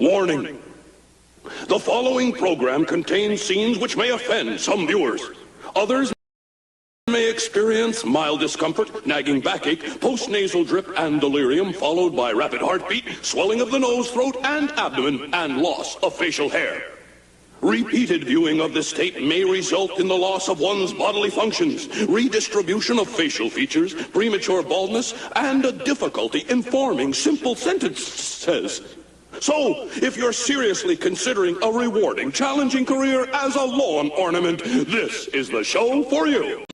Warning. The following program contains scenes which may offend some viewers. Others may experience mild discomfort, nagging backache, post-nasal drip, and delirium, followed by rapid heartbeat, swelling of the nose, throat, and abdomen, and loss of facial hair. Repeated viewing of this tape may result in the loss of one's bodily functions, redistribution of facial features, premature baldness, and a difficulty in forming simple sentences. So, if you're seriously considering a rewarding, challenging career as a lawn ornament, this is the show for you.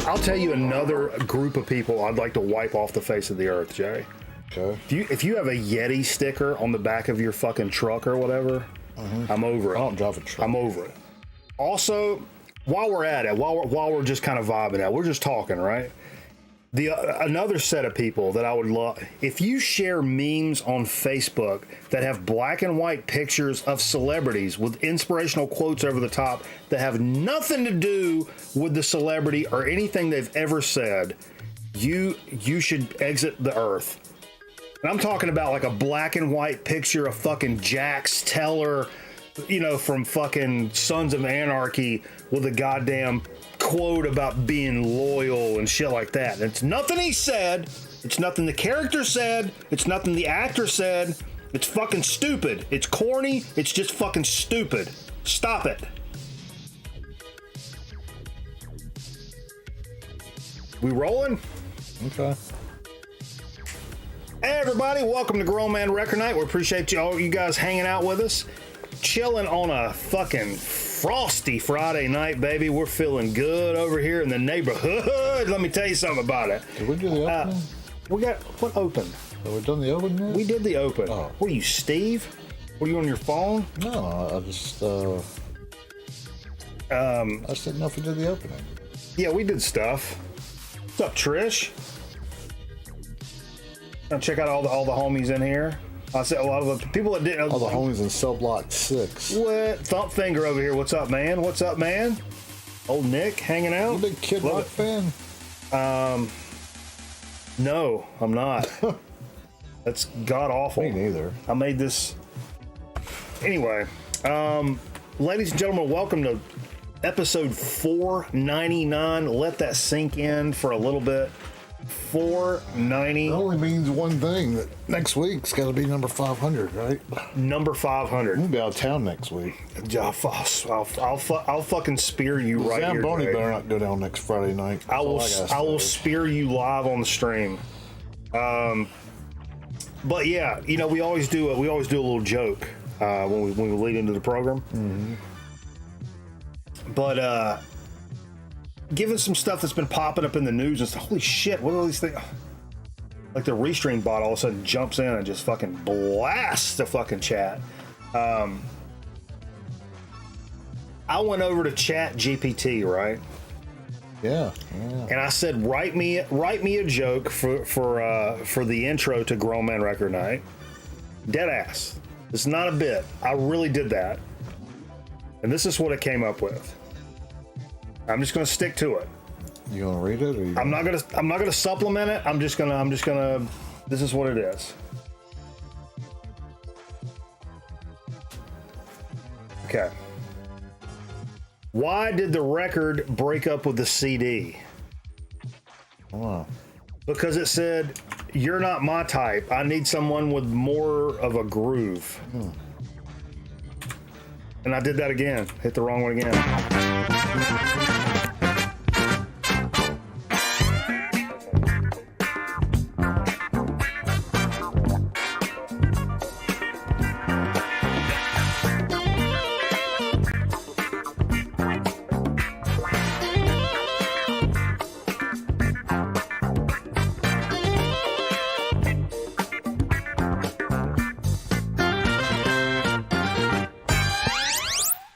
I'll tell you another group of people I'd like to wipe off the face of the earth, Jay. Okay. If you have a Yeti sticker on the back of your fucking truck or whatever, I'm over it. I don't drive a truck. I'm over it. Also, while we're at it, while we're just kind of vibing out, we're just talking, right? Another set of people that I would love, if you share memes on Facebook that have black and white pictures of celebrities with inspirational quotes over the top that have nothing to do with the celebrity or anything they've ever said, you should exit the earth. And I'm talking about like a black and white picture of fucking Jax Teller, from fucking Sons of Anarchy with a goddamn quote about being loyal and shit like that. And it's nothing he said. It's nothing the character said. It's nothing the actor said. It's fucking stupid. It's corny. It's just fucking stupid. Stop it. We rolling? Okay. Hey everybody, welcome to Grown Man Record Night. We appreciate you guys hanging out with us. Chilling on a fucking frosty Friday night, baby. We're feeling good over here in the neighborhood. Let me tell you something about it. Did we do the opening? We got what open? Have we done the open yet? We did the open. Oh. What are you, Steve? What are you on your phone? No, I just didn't know if we did the opening. Yeah, we did stuff. What's up, Trish? Now check out all the homies in here. I said a lot of the people that didn't. All the homies in cell block 6. What? Thump Finger over here. What's up, man? What's up, man? Old Nick hanging out. You a big Kid Rock fan? No, I'm not. That's god awful. Me neither. I made this. Anyway, ladies and gentlemen, welcome to episode 499. Let that sink in for a little bit. 490. It only means one thing, that next week's got to be number 500, right? Number 500. We'll be out of town next week. I'll fucking spear you right here. Zamboni Jay. better not go down next Friday night. I will spear you live on the stream. But yeah, we always do a little joke when we lead into the program. Mm-hmm. But given some stuff that's been popping up in the news and stuff, holy shit, what are all these things? Like the Restream bot all of a sudden jumps in and just fucking blasts the fucking chat. I went over to Chat GPT, right? Yeah. And I said, write me a joke for the intro to Grown Man Record Night. Dead ass. It's not a bit. I really did that. And this is what it came up with. I'm just going to stick to it. You gonna read it? Or I'm not gonna supplement it. I'm just gonna This is what it is. Okay. Why did the record break up with the CD? Wow. Because it said, "You're not my type. I need someone with more of a groove." And I did that again. Hit the wrong one again.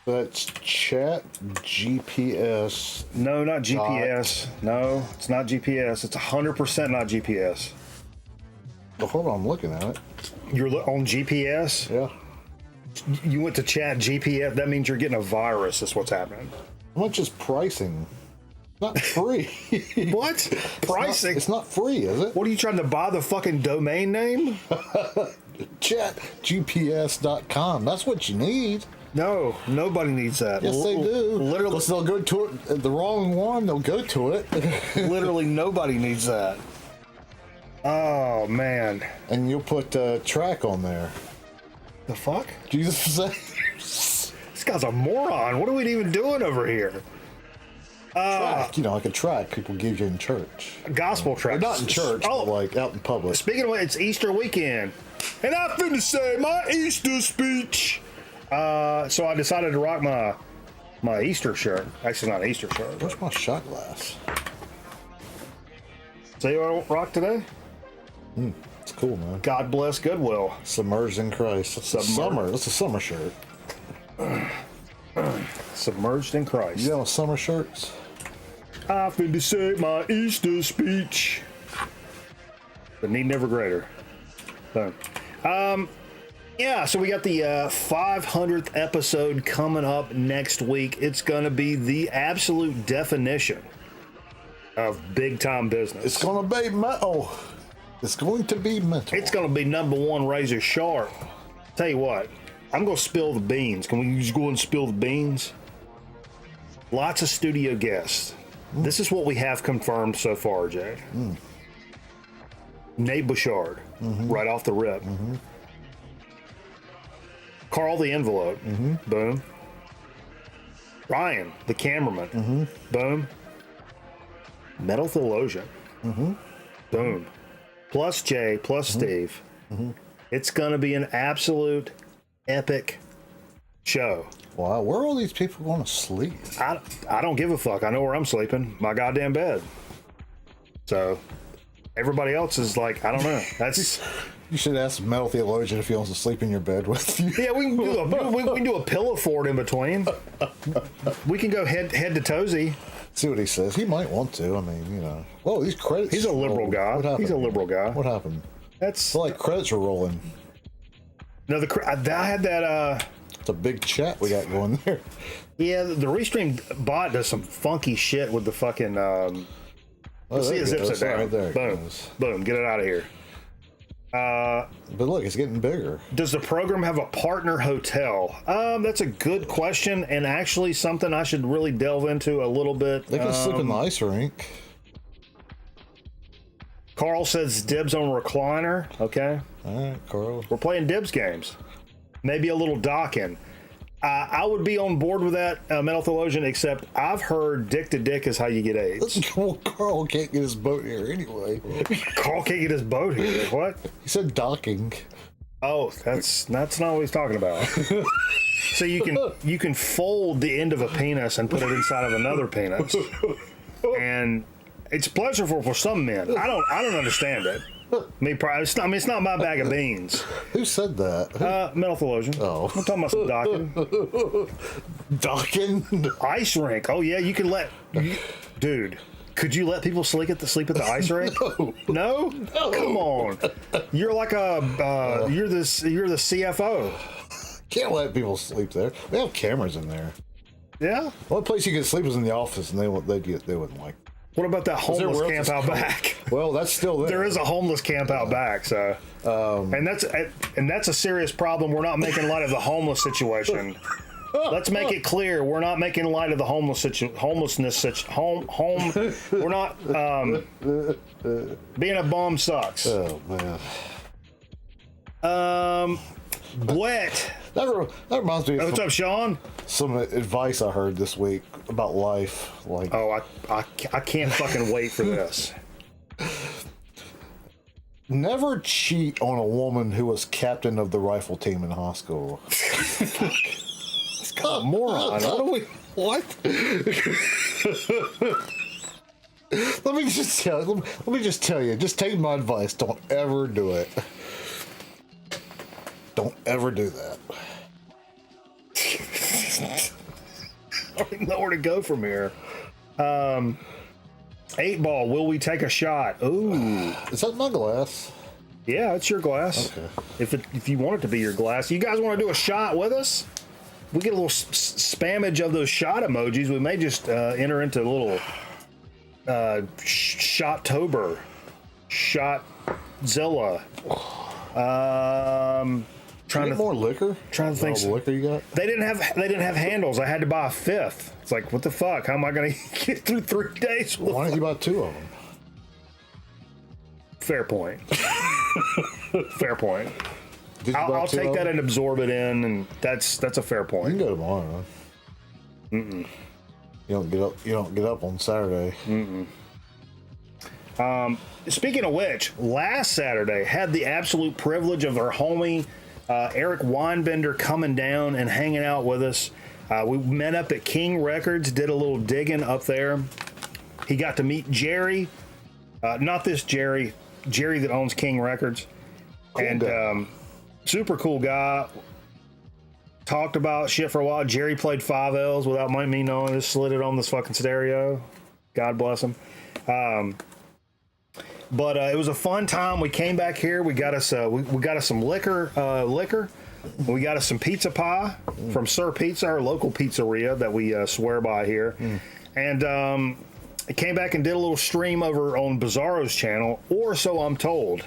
That's Chat GPS. No, not GPS. No, it's not GPS. It's 100% not GPS. Well, hold on, I'm looking at it. You're on GPS? Yeah. You went to Chat GPS. That means you're getting a virus. That's what's happening. How much is pricing? Not free. What? Pricing? It's not free, is it? What are you trying to buy, the fucking domain name? ChatGPS.com. That's what you need. No, nobody needs that. Yes, they do. Literally, Because they'll go to it, the wrong one, they'll go to it. literally nobody needs that. Oh, man. And you'll put track on there. The fuck? Jesus said. This guy's a moron. What are we even doing over here? Track, like a track people give you in church. Gospel Or tracks. not in church, Oh, but like out in public. speaking of which, it's Easter weekend. And I'm finna say my Easter speech. So I decided to rock my Easter shirt. Actually, not an Easter shirt. Where's my shot glass? See what I don't rock today? It's cool, man. God bless Goodwill. Submerged in Christ. It's a summer. It's a summer shirt. Submerged in Christ. You got summer shirts? I finna say my Easter speech. The need never greater. So, yeah, so we got the 500th episode coming up next week. It's going to be the absolute definition of big time business. It's going to be metal. It's going to be mental. It's going to be number one razor sharp. Tell you what, I'm going to spill the beans. Can we just go and spill the beans? Lots of studio guests. This is what we have confirmed so far, Jay. Nate Bouchard, right off the rip. Carl the envelope. Boom. Ryan, the cameraman. Boom. Metal theologian. Boom. Plus Jay, plus Steve. It's going to be an absolute epic show. Wow, where are all these people going to sleep? I don't give a fuck. I know where I'm sleeping. My goddamn bed. So everybody else is like, I don't know. That's... You should ask Metal Theologian if he wants to sleep in your bed with you. Yeah, we can do a pillow fort in between. We can go head to toesy. See what he says. He might want to. I mean, Whoa, these credits. He's a liberal guy. What happened? He's a liberal guy. What happened? That's It's like credits are rolling. no. I had that. It's a big chat we got going there. Yeah, the Restream bot does some funky shit with the fucking. Oh, See, there it you zips go. it down. Right there. Boom, boom. Get it out of here. But look, it's getting bigger. Does the program have a partner hotel? That's a good question, and actually something I should really delve into a little bit. They can sleep in the ice rink. Carl says dibs on recliner. Okay, All right, Carl. we're playing dibs games. Maybe a little docking. I would be on board with that, Metal Theologian, except I've heard dick to dick is how you get AIDS. Well, Carl can't get his boat here anyway. Carl can't get his boat here. What? He said docking. Oh, that's not what he's talking about. So you can fold the end of a penis and put it inside of another penis, and it's pleasurable for some men. I don't understand it. It's not my bag of beans. Who said that? Metal Theologian. Oh. I'm talking about some docking. Docking? Ice rink. Oh yeah, you can dude. Could you let people sleep at the ice rink? No. Come on. You're like you're the CFO. Can't let people sleep there. They have cameras in there. Yeah. The only place you can sleep is in the office, and they wouldn't like. What about that homeless where camp else out is- back? Well, that's still there. There is a homeless camp out back, so and that's a serious problem. We're not making light of the homeless situation. Let's make it clear: we're not making light of the homelessness. We're not. Being a bum sucks. Oh man. Blet. That reminds me of What's up, Sean? some advice I heard this week about life. Like, Oh, I can't fucking wait for this. never cheat on a woman who was captain of the rifle team in high school. God, moron. What do we? What? Let me just tell you. Just take my advice. Don't ever do it. Don't ever do that. I don't know where to go from here. 8 Ball, will we take a shot? Ooh. Is that my glass? Yeah, it's your glass. Okay. If you want it to be your glass. You guys want to do a shot with us? We get a little spammage of those shot emojis. We may just enter into a little Shottober. Shotzilla. Trying to get more liquor. Trying to think. All the liquor you got? They didn't have handles. I had to buy a 5th. It's like, what the fuck? How am I going to get through 3 days? Why don't you buy 2 of them? Fair point. Fair point. Did you buy I'll 2 take of that them? and absorb it in, and that's a fair You can point. go tomorrow. Mm-mm. You don't get up on Saturday. Speaking of which, last Saturday had the absolute privilege of our homie Eric Weinbender coming down and hanging out with us. We met up at King Records, did a little digging up there. He got to meet Jerry, not this Jerry that owns King Records, Cool and guy. super cool guy. Talked about shit for a while. Jerry played 5 Ls without me knowing. Just slid it on this fucking stereo. God bless him. But it was a fun time. We came back here. We got us we got us some liquor. We got us some pizza pie from Sir Pizza, our local pizzeria that we swear by here. And I came back and did a little stream over on Bizarro's channel, or so I'm told.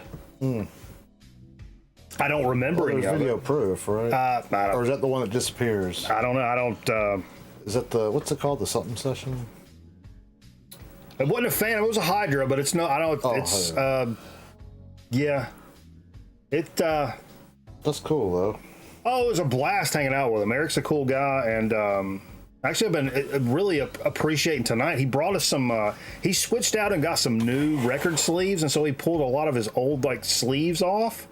I don't remember There's any of video it. proof, right? I don't- Or is that the one that disappears? I don't know. I don't. Is that the what's it called? The something session? I wasn't a fan. It was a Hydra, but it's no. I don't. Oh, It's Hydra. yeah. It. That's cool though. Oh, it was a blast hanging out with him. Eric's a cool guy, and actually, I've been really appreciating tonight. He brought us some. He switched out and got some new record sleeves, and so he pulled a lot of his old like sleeves off.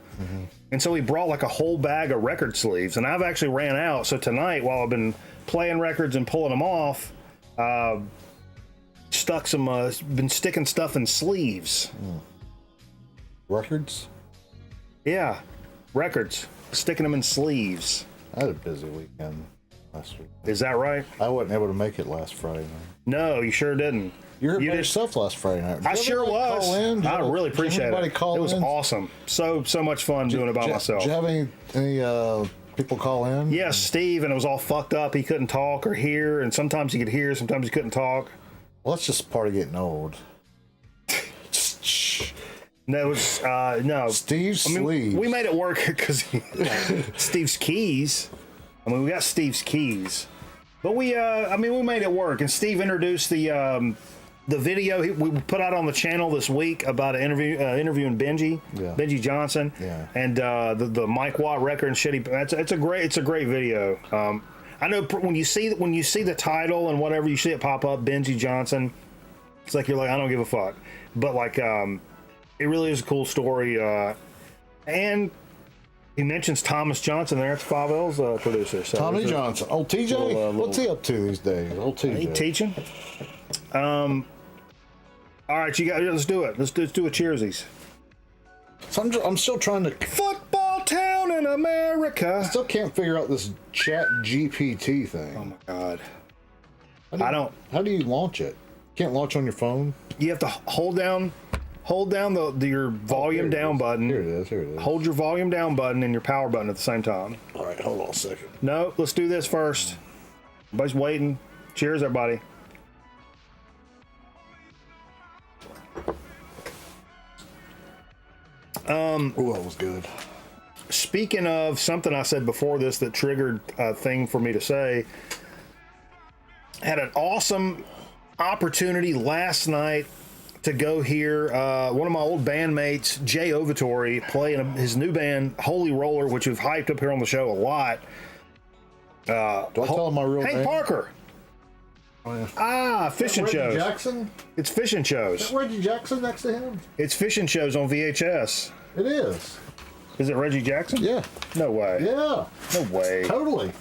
And so he brought like a whole bag of record sleeves, and I've actually ran out. So tonight, while I've been playing records and pulling them off, stuck some. Been sticking stuff in sleeves. Records? Yeah, records. Sticking them in sleeves. I had a busy weekend last week. Is that right? I wasn't able to make it last Friday night. No, you sure didn't. You were by did- yourself last Friday night. I sure was. Call in? I really appreciate Anybody it. call It was in? awesome. So much fun doing it by myself. Did you have any people call in? Yes, Steve, and it was all fucked up. He couldn't talk or hear, and sometimes he could hear, sometimes he couldn't talk. Well, that's just part of getting old. No, it was no. Steve's I mean, sleeves. we made it work because Steve's keys. I mean, we got Steve's keys, but we made it work. And Steve introduced the video we put out on the channel this week about an interviewing Benji, Yeah. Benji Johnson, Yeah. and the Mike Watt record and shit. It's a great video. I know when you see the title and whatever, you see it pop up, Benji Johnson. It's like you're like, I don't give a fuck, but like it really is a cool story. And he mentions Thomas Johnson there at the 5 L's producer. So Tommy there's a- Johnson. Oh, TJ? little- What's he up to these days? Old TJ. He teaching. All right, you guys, let's do it. Let's do a cheersies. So I'm still trying to. Football town in America. Still can't figure out this Chat GPT thing. Oh my god. How do you launch it? Can't launch on your phone. You have to hold down your volume down button. Here it is. Here it is. Hold your volume down button and your power button at the same time. All right, hold on a second. No, let's do this first. Everybody's waiting. Cheers, everybody. Oh, that was good. Speaking of something I said before this that triggered a thing for me to say, had an awesome opportunity last night to go hear one of my old bandmates, Jay Ovatory, play in his new band, Holy Roller, which we've hyped up here on the show a lot. Do I tell him my real name? Hank Parker. Oh, yeah. Fishing Reggie shows. Jackson? It's fishing Is shows. that Reggie Jackson next to him? It's fishing shows on VHS. It is. Is it Reggie Jackson? Yeah. No way. Yeah. No way. Totally.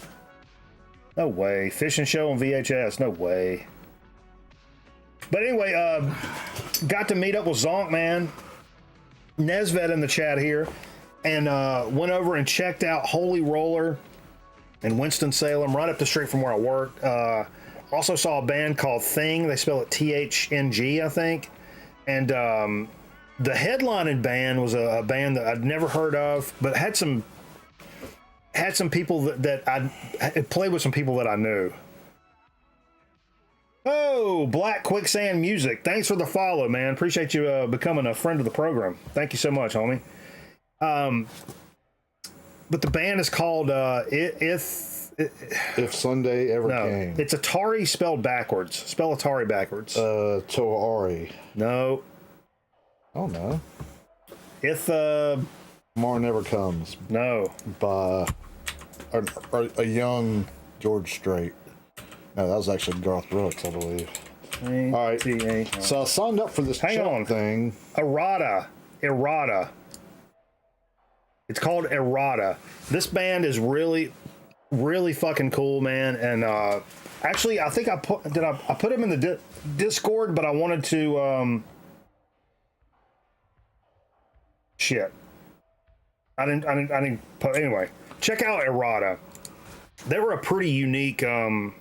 No way. Fishing show on VHS. No way. But anyway, got to meet up with Zonk, man. Nesvet in the chat here. And went over and checked out Holy Roller in Winston-Salem, right up the street from where I work. Also saw a band called Thing. They spell it THNG, I think. And the headlining band was a band that I'd never heard of, but had some people that I played with, some people that I knew. Oh, Black Quicksand Music. Thanks for the follow, man. Appreciate you becoming a friend of the program. Thank you so much, homie. But the band is called If Sunday ever came. it's Atari spelled backwards. Spell Atari backwards. Toari. No. Oh, no. If Tomorrow Never Comes no. by a young George Strait. No, that was actually Garth Brooks, I believe. All right. So I signed up for this Hang on. thing. Errata. It's called Errata. This band is really, really fucking cool, man. And actually, I think I put him in the Discord, but I wanted to. Shit. I didn't put. Anyway, check out Errata. They were a pretty unique band.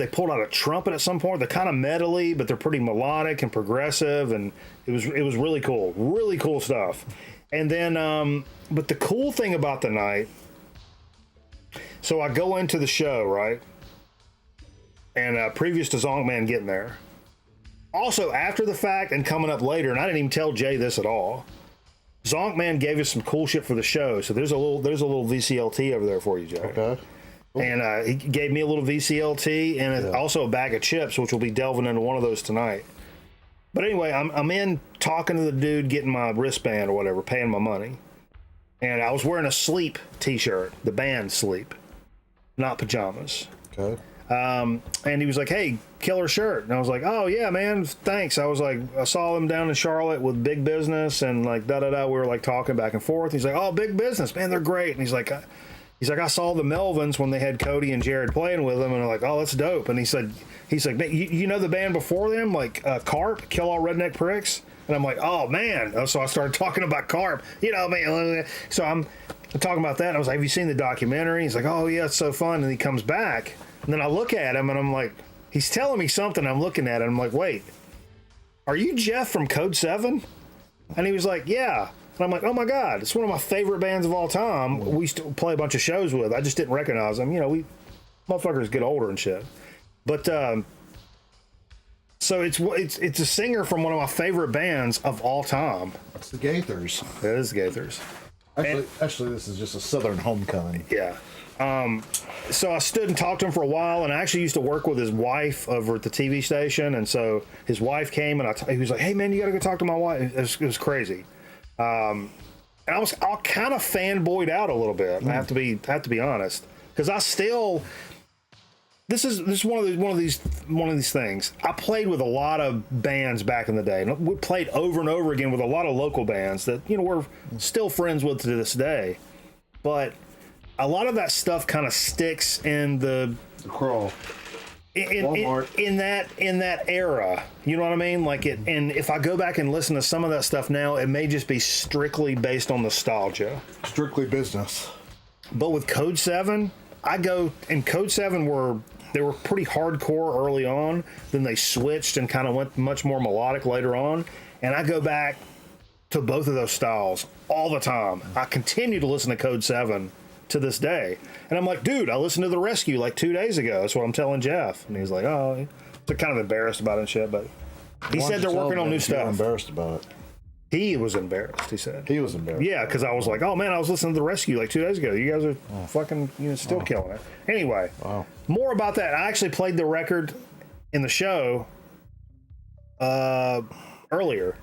They pulled out a trumpet at some point. They're kind of metally, but they're pretty melodic and progressive, and it was really cool stuff. And then but the cool thing about the night, so I go into the show, right, and previous to Zonkman getting there, also after the fact and coming up later, and I didn't even tell Jay this at all, Zonkman gave us some cool shit for the show. So there's a little VCLT over there for you, Jay. Okay. Cool. And he gave me a little VCLT and also a bag of chips, which we'll be delving into one of those tonight. But anyway, I'm in talking to the dude, getting my wristband or whatever, paying my money. And I was wearing a Sleep t-shirt, the band Sleep, not pajamas. Okay. And he was like, "Hey, killer shirt." And I was like, "Oh yeah, man, thanks." I was like, I saw them down in Charlotte with Big Business and like da-da-da. We were like talking back and forth. He's like, "Oh, Big Business, man, they're great." And he's like, I saw the Melvins when they had Cody and Jared playing with them, and I'm like, "Oh, that's dope." And he's like, you know the band before them, like Carp, Kill All Redneck Pricks? And I'm like, "Oh man." So I started talking about Carp, man. So I'm talking about that. And I was like, "Have you seen the documentary?" He's like, "Oh yeah, it's so fun." And he comes back, and then I look at him, and I'm like, he's telling me something. I'm looking at it, I'm like, "Wait, are you Jeff from Code 7? And he was like, "Yeah." And I'm like, "Oh my God, it's one of my favorite bands of all time. We used to play a bunch of shows with. I just didn't recognize them. We motherfuckers get older and shit." But so it's a singer from one of my favorite bands of all time. It's the Gaithers. It is Gaithers. Actually, this is just a Southern homecoming. Yeah. So I stood and talked to him for a while, and I actually used to work with his wife over at the TV station. And so his wife came, and he was like, "Hey man, you got to go talk to my wife." It was crazy. And I kind of fanboyed out a little bit. I have to be honest, because I still. This is one of these things. I played with a lot of bands back in the day, and we played over and over again with a lot of local bands that we're still friends with to this day. But a lot of that stuff kind of sticks in the crawl. In that era, you know what I mean? Like it, and if I go back and listen to some of that stuff now, it may just be strictly based on nostalgia. Strictly business. But with Code 7, Code 7 they were pretty hardcore early on, then they switched and kind of went much more melodic later on, and I go back to both of those styles all the time. I continue to listen to Code 7 to this day, and I'm like, "Dude, I listened to The Rescue like 2 days ago." That's what I'm telling Jeff, and he's like, "Oh," he's kind of embarrassed about it and shit, but he said they're working on new stuff. Embarrassed about it. He was embarrassed, he said. He was embarrassed. Yeah, because I was like, oh man, I was listening to The Rescue like 2 days ago. You guys are fucking, still killing it. Anyway, more about that. I actually played the record in the show earlier.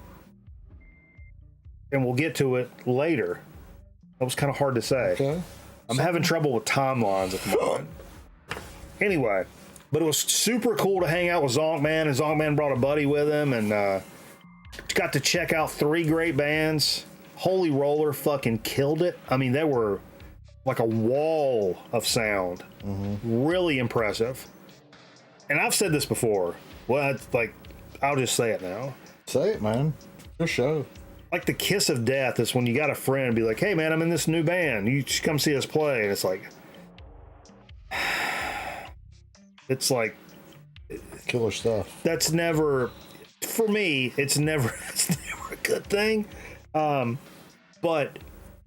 And we'll get to it later. That was kind of hard to say. Okay. I'm having trouble with timelines at the moment. Anyway, but it was super cool to hang out with Zonkman, and Zonkman brought a buddy with him, and got to check out 3 great bands. Holy Roller fucking killed it. I mean, they were like a wall of sound. Really impressive. And I've said this before. Well, it's like, I'll just say it now. Say it, man. Your show. Like the kiss of death is when you got a friend and be like, hey man, I'm in this new band. You should come see us play. And it's like, Killer stuff. That's never, for me, it's never a good thing. But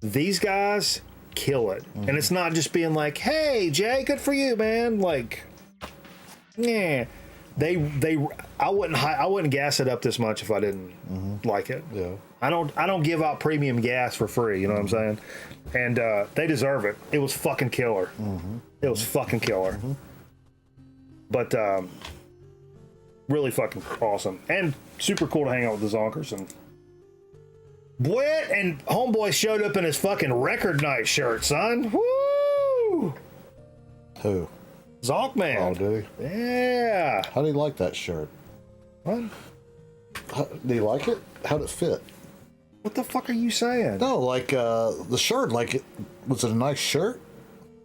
these guys kill it. And it's not just being like, hey Jay, good for you, man. Like, yeah. I wouldn't gas it up this much if I didn't like it. Yeah. I don't give out premium gas for free, you know what I'm saying? And they deserve it. It was fucking killer. It was fucking killer. But really fucking awesome. And super cool to hang out with the Zonkers. And boy, and homeboy showed up in his fucking record night shirt, son. Woo! Who? Zonkman. Oh, did he? Yeah. How do you like that shirt? What? Do you like it? How'd it fit? What the fuck are you saying? No, like the shirt. Like, was it a nice shirt?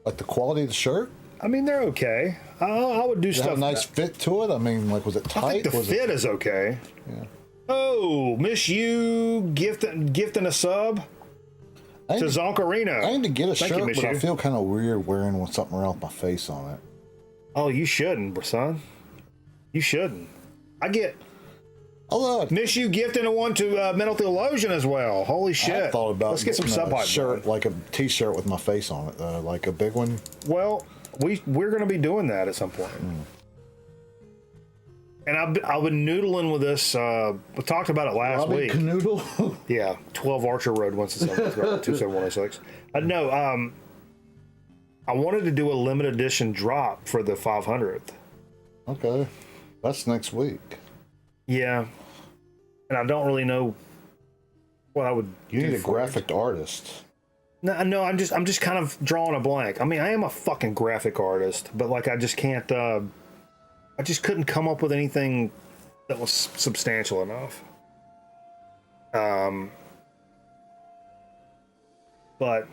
Like the quality of the shirt? I mean, they're okay. I would do Did it stuff. have a nice fit to it? I mean, like, was it tight? I think the was fit is okay. Yeah. Oh, Miss You gifting a sub to Zonkarino. I need to get a Thank shirt, you, Miss but I You. feel kind of weird wearing with something around my face on it. Oh, you shouldn't, son. You shouldn't. Although Miss You gifting a one to Mental Theologian as well. Holy shit. I thought about Let's get some getting sub a hype shirt, going. like a T-shirt with my face on it, like a big one. Well, we're going to be doing that at some point. And I've been noodling with this. We talked about it last week. Canoodle. Yeah, 12 Archer Road, 27106. No, I wanted to do a limited edition drop for the 500th. Okay, that's next week. Yeah, and I don't really know what I would. You do need a for graphic artist. No, I'm just kind of drawing a blank. I mean, I am a fucking graphic artist, but like I just can't. I just couldn't come up with anything that was substantial enough. But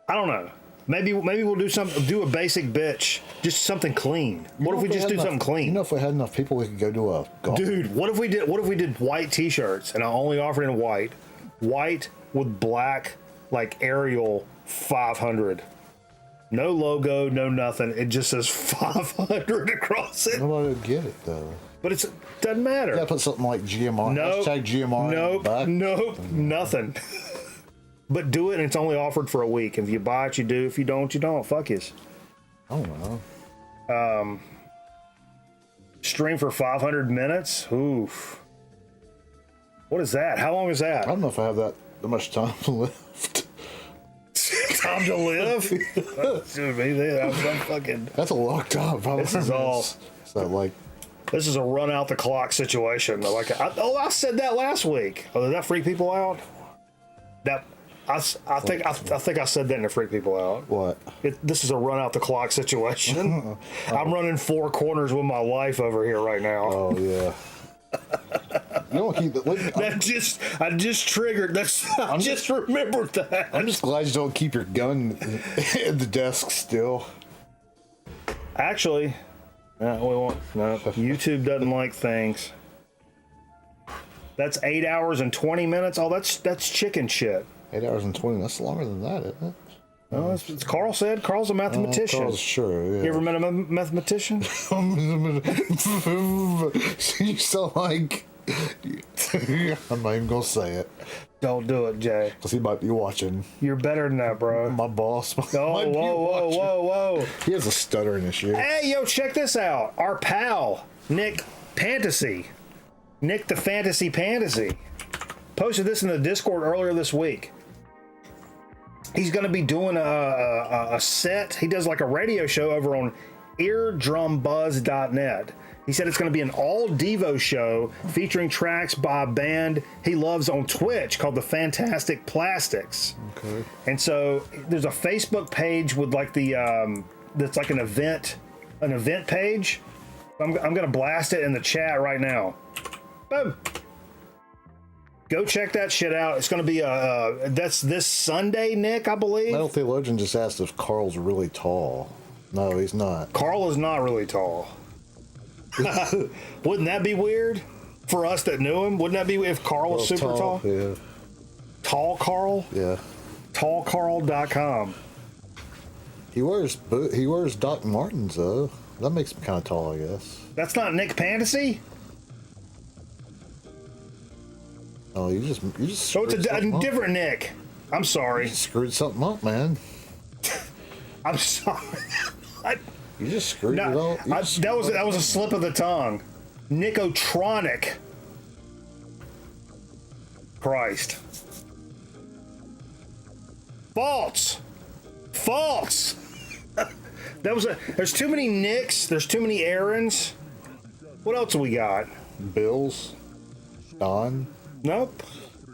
I don't know. Maybe we'll do a basic bitch, just something clean. What if we just do something clean? You know, if we had enough people, we could go to a golf. Dude, what if we did white t-shirts and I only offered in white with black like Arial 500. No logo, no nothing. It just says 500 across it. Nobody would get it though. But it doesn't matter. You gotta put something like GMR. Nope. Hashtag GMR. Nope. Back. Nope. Nothing. But do it, and it's only offered for a week. If you buy it, you do. If you don't, you don't. Fuck yous. I don't know. Stream for 500 minutes? Oof. What is that? How long is that? I don't know if I have that much time left. Time to live? Dude, maybe I'm fucking... That's a long time. This is all... So like... This is a run out the clock situation. Like, I said that last week. Oh, did that freak people out? I think I said that to freak people out. What? This is a run out the clock situation. I'm running 4 corners with my life over here right now. Oh yeah. You don't keep That I just triggered. I just remembered that. I'm just glad you don't keep your gun at the desk still. Actually, no, we won't. No, YouTube doesn't like things. That's 8 hours and 20 minutes. Oh, that's chicken shit. 8 hours and 20. That's longer than that, isn't it? No, it's Carl said. Carl's a mathematician. Carl's sure. Yeah. You ever met a mathematician? You sound like. I'm not even gonna say it. Don't do it, Jay. Cause he might be watching. You're better than that, bro. My boss. Oh, whoa. He has a stutter in his shit. Hey, yo, check this out. Our pal, Nick Fantasy. Nick the Fantasy. posted this in the Discord earlier this week. He's going to be doing a set. He does like a radio show over on eardrumbuzz.net. He said it's going to be an all Devo show featuring tracks by a band he loves on Twitch called the Fantastic Plastics. Okay. And so there's a Facebook page with like the that's like an event page. I'm going to blast it in the chat right now. Boom. Go check that shit out. It's going to be that's this Sunday, Nick, I believe. Metal Theologian just asked if Carl's really tall. No, he's not. Carl is not really tall. Wouldn't that be weird for us that knew him? Wouldn't that be if Carl was super tall? Yeah. Tall Carl? Yeah. Tallcarl.com. He wears Doc Martens though. That makes him kind of tall, I guess. That's not Nick Fantasy? Oh, you just So it's a different Nick. I'm sorry. You screwed something up, man. I'm sorry. You just screwed it all. That was a slip of the tongue. Nicotronic. Christ. False. There's too many Nicks. There's too many Aarons. What else we got? Bills. Don. Nope.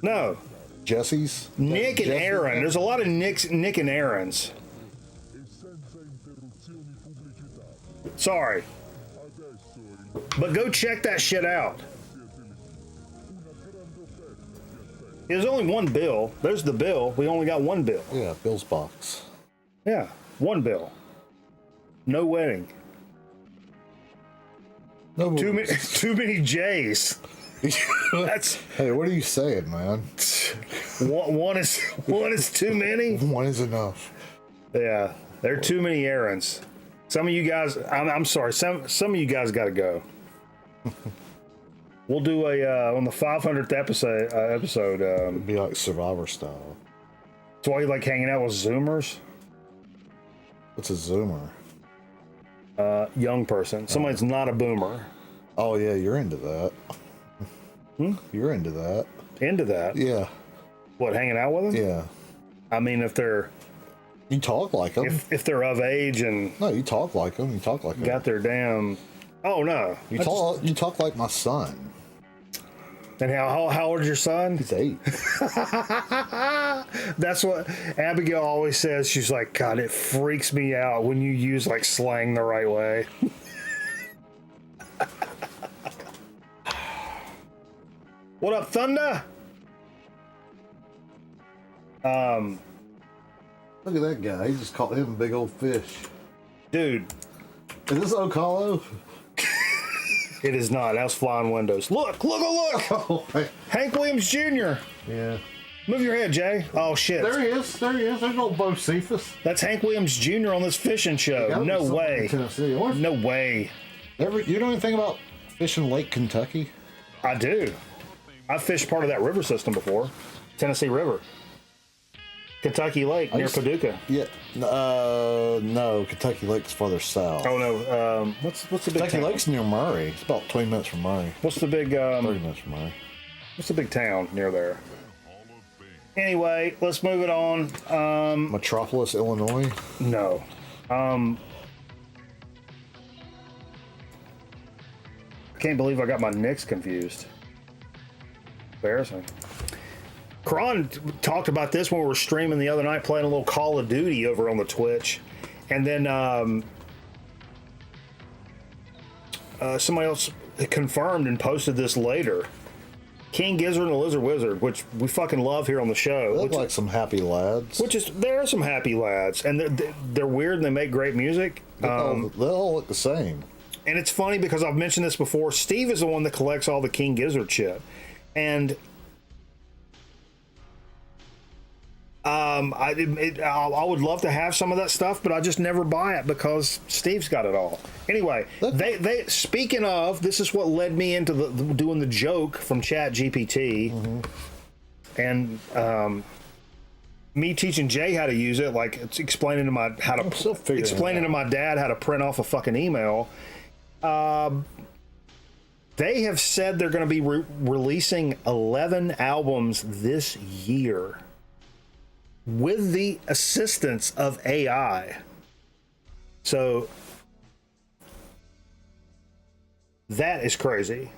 No. Jesse's. Nick and Aaron. There's a lot of Nick and Aarons. Sorry. But go check that shit out. There's only one bill. There's the bill. We only got one bill. Yeah, Bill's box. Yeah, one bill. No wedding. No, Too many J's. That's hey, what are you saying, man? one is too many. One is enough. Yeah, there are too many errands. Some of you guys, I'm sorry. Some of you guys got to go. We'll do a on the 500th episode. It'd be like Survivor style. That's why you like hanging out with Zoomers. What's a Zoomer? Young person, somebody that's not a boomer. Oh yeah, you're into that. You're into that. Into that? Yeah. What, hanging out with them? Yeah. I mean, if they're You talk like them. if they're of age and No, you talk like them. You talk like them. got their damn. Oh no! You talk like my son. And how old's your son? He's 8. That's what Abigail always says. She's like, God, it freaks me out when you use like slang the right way. What up, Thunder? Look at that guy. He just caught him a big old fish. Dude, Is this Ocalo? it is not. That's flying windows. Look! Oh, Hank Williams Jr. yeah. Move your head, Jay. Oh shit! There he is. There's old Bo Cephas. That's Hank Williams Jr. on this fishing show. No way. Tennessee. No way. You know anything about fishing Lake Kentucky? I do. I've fished part of that river system before. Tennessee River. Kentucky Lake near Paducah. Yeah. No. Kentucky Lake's farther south. Oh no. What's the big Kentucky town? Lake's near Murray. It's about 20 minutes from Murray. What's the big 30 minutes from Murray. what's the big town near there? Anyway, let's move it on. Metropolis, Illinois. No. I can't believe I got my Knicks confused. Embarrassing. Kron talked about this when we were streaming the other night, playing a little Call of Duty over on the Twitch. And then somebody else confirmed and posted this later. King Gizzard and the Lizard Wizard, which we fucking love here on the show. They look like some happy lads. There are some happy lads, and they're weird and they make great music. They all look the same. And it's funny because I've mentioned this before. Steve is the one that collects all the King Gizzard shit, and I would love to have some of that stuff, but I just never buy it because Steve's got it all. Anyway, they speaking of, this is what led me into doing the joke from Chat GPT, and me teaching Jay how to use it, like it's explaining to my to my dad how to print off a fucking email. They have said they're going to be releasing 11 albums this year with the assistance of AI. So that is crazy.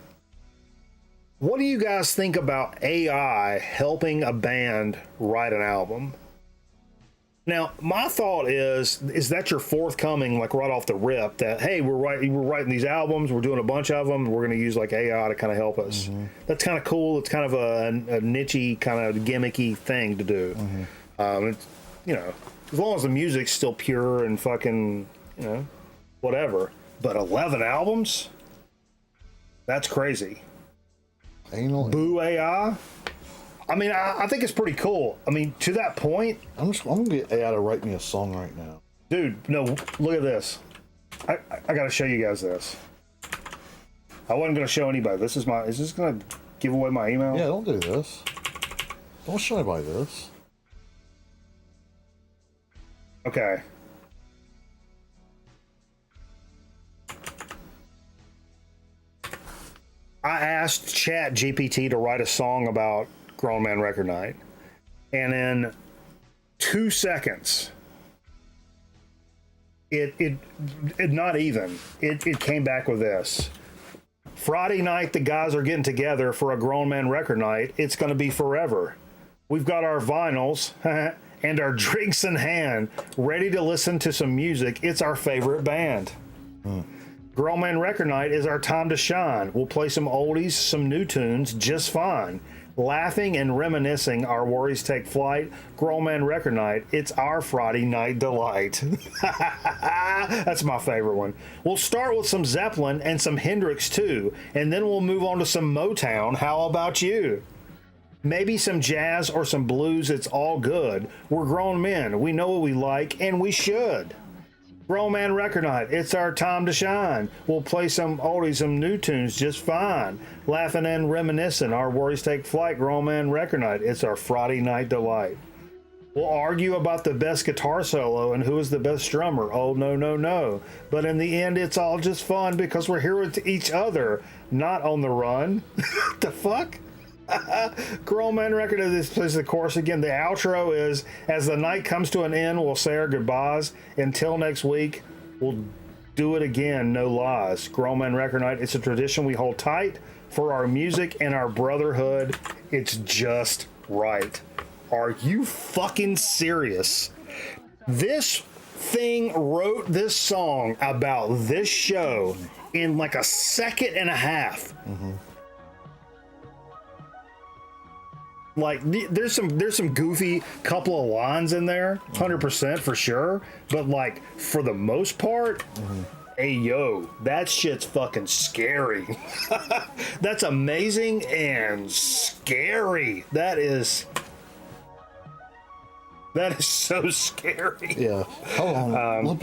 What do you guys think about AI helping a band write an album? Now, my thought is that you're forthcoming, like right off the rip, that, hey, we're writing these albums, we're doing a bunch of them, we're going to use like AI to kind of help us. Mm-hmm. That's kind of cool. It's kind of a niche-y, kind of gimmicky thing to do. Mm-hmm. It's, you know, as long as the music's still pure and fucking, you know, whatever. But 11 albums? That's crazy. Anal. Boo AI? I mean, I think it's pretty cool. I mean, to that point... I'm going to get AI to write me a song right now. Dude, no, look at this. I got to show you guys this. I wasn't going to show anybody. Is this going to give away my email? Yeah, don't do this. Don't show anybody this. Okay. I asked Chat GPT to write a song about Grown Man Record Night, and in 2 seconds, it not even, it came back with this. Friday night, the guys are getting together for a Grown Man Record Night. It's going to be forever. We've got our vinyls and our drinks in hand, ready to listen to some music. It's our favorite band. Grown Man Record Night is our time to shine. We'll play some oldies, some new tunes, just fine. Laughing and reminiscing, our worries take flight. Grown Man Record Night, it's our Friday night delight. That's my favorite one. We'll start with some Zeppelin and some Hendrix too, and then we'll move on to some Motown. How about you? Maybe some jazz or some blues, it's all good. We're grown men, we know what we like, and we should. Grown Man Record Night, it's our time to shine. We'll play some oldies, some new tunes just fine. Laughing and reminiscing, our worries take flight. Grown Man Record Night, it's our Friday night delight. We'll argue about the best guitar solo and who is the best drummer. Oh, no, no, no. But in the end, it's all just fun because we're here with each other, not on the run. The fuck? Grown Man Record, this plays the chorus again. The outro is, as the night comes to an end, we'll say our goodbyes. Until next week, we'll do it again, no lies. Grown Man Record Night, it's a tradition we hold tight for our music and our brotherhood. It's just right. Are you fucking serious? This thing wrote this song about this show in like a second and a half. Mm-hmm. Like there's some goofy couple of lines in there, 100% for sure. But like for the most part, hey yo, that shit's fucking scary. That's amazing and scary. That is so scary. Yeah. Hold on. Let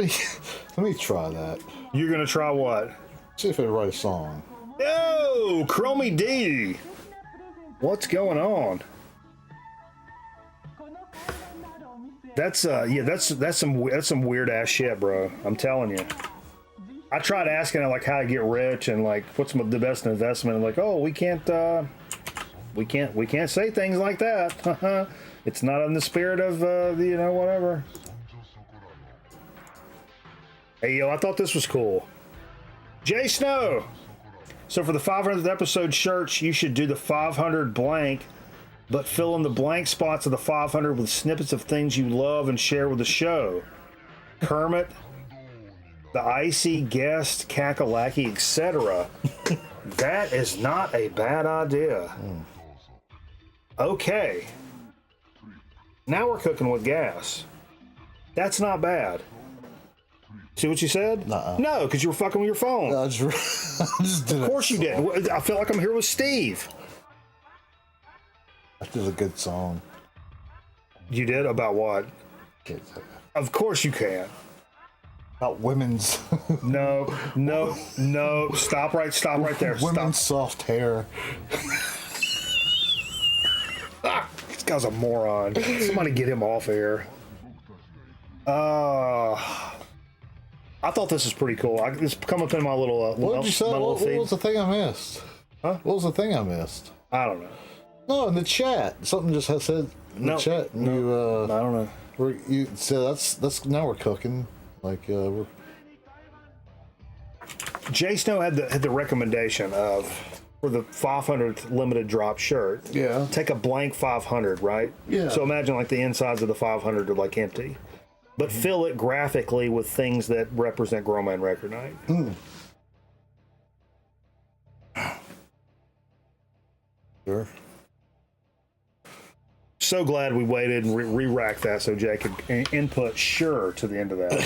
me try that. You're gonna try what? See if I write a song. Yo, Chromie D. What's going on? That's some weird ass shit, bro. I'm telling you. I tried asking her like how to get rich and like what's the best investment, and like, oh, we can't say things like that. It's not in the spirit of whatever. Hey yo, I thought this was cool. Jay Snow. So for the 500th episode shirts, you should do the 500 blank, but fill in the blank spots of the 500 with snippets of things you love and share with the show. Kermit, the icy guest, Kakalaki, etc. That is not a bad idea. Okay. Now we're cooking with gas. That's not bad. See what you said? Nuh-uh. No, because you were fucking with your phone. No, I just did. Of course you did. I feel like I'm here with Steve. That is a good song. You did? About what? Can't say that. Of course you can. About women's. No. Stop right there. Women's Stop. soft hair. This guy's a moron. Somebody get him off air. I thought this was pretty cool. It's come up in my little. What did you say? What was the thing I missed? What was the thing I missed? I don't know. No, in the chat. Something just has said in the chat. And you, I don't know. So that's now we're cooking. Like we're. Jay Snow had the recommendation of for the 500th limited drop shirt. Yeah. Take a blank 500, right? Yeah. So imagine like the insides of the 500 are like empty, but fill it graphically with things that represent Grown Man Record Night. Sure. So glad we waited and re-racked that so Jay could input sure to the end of that.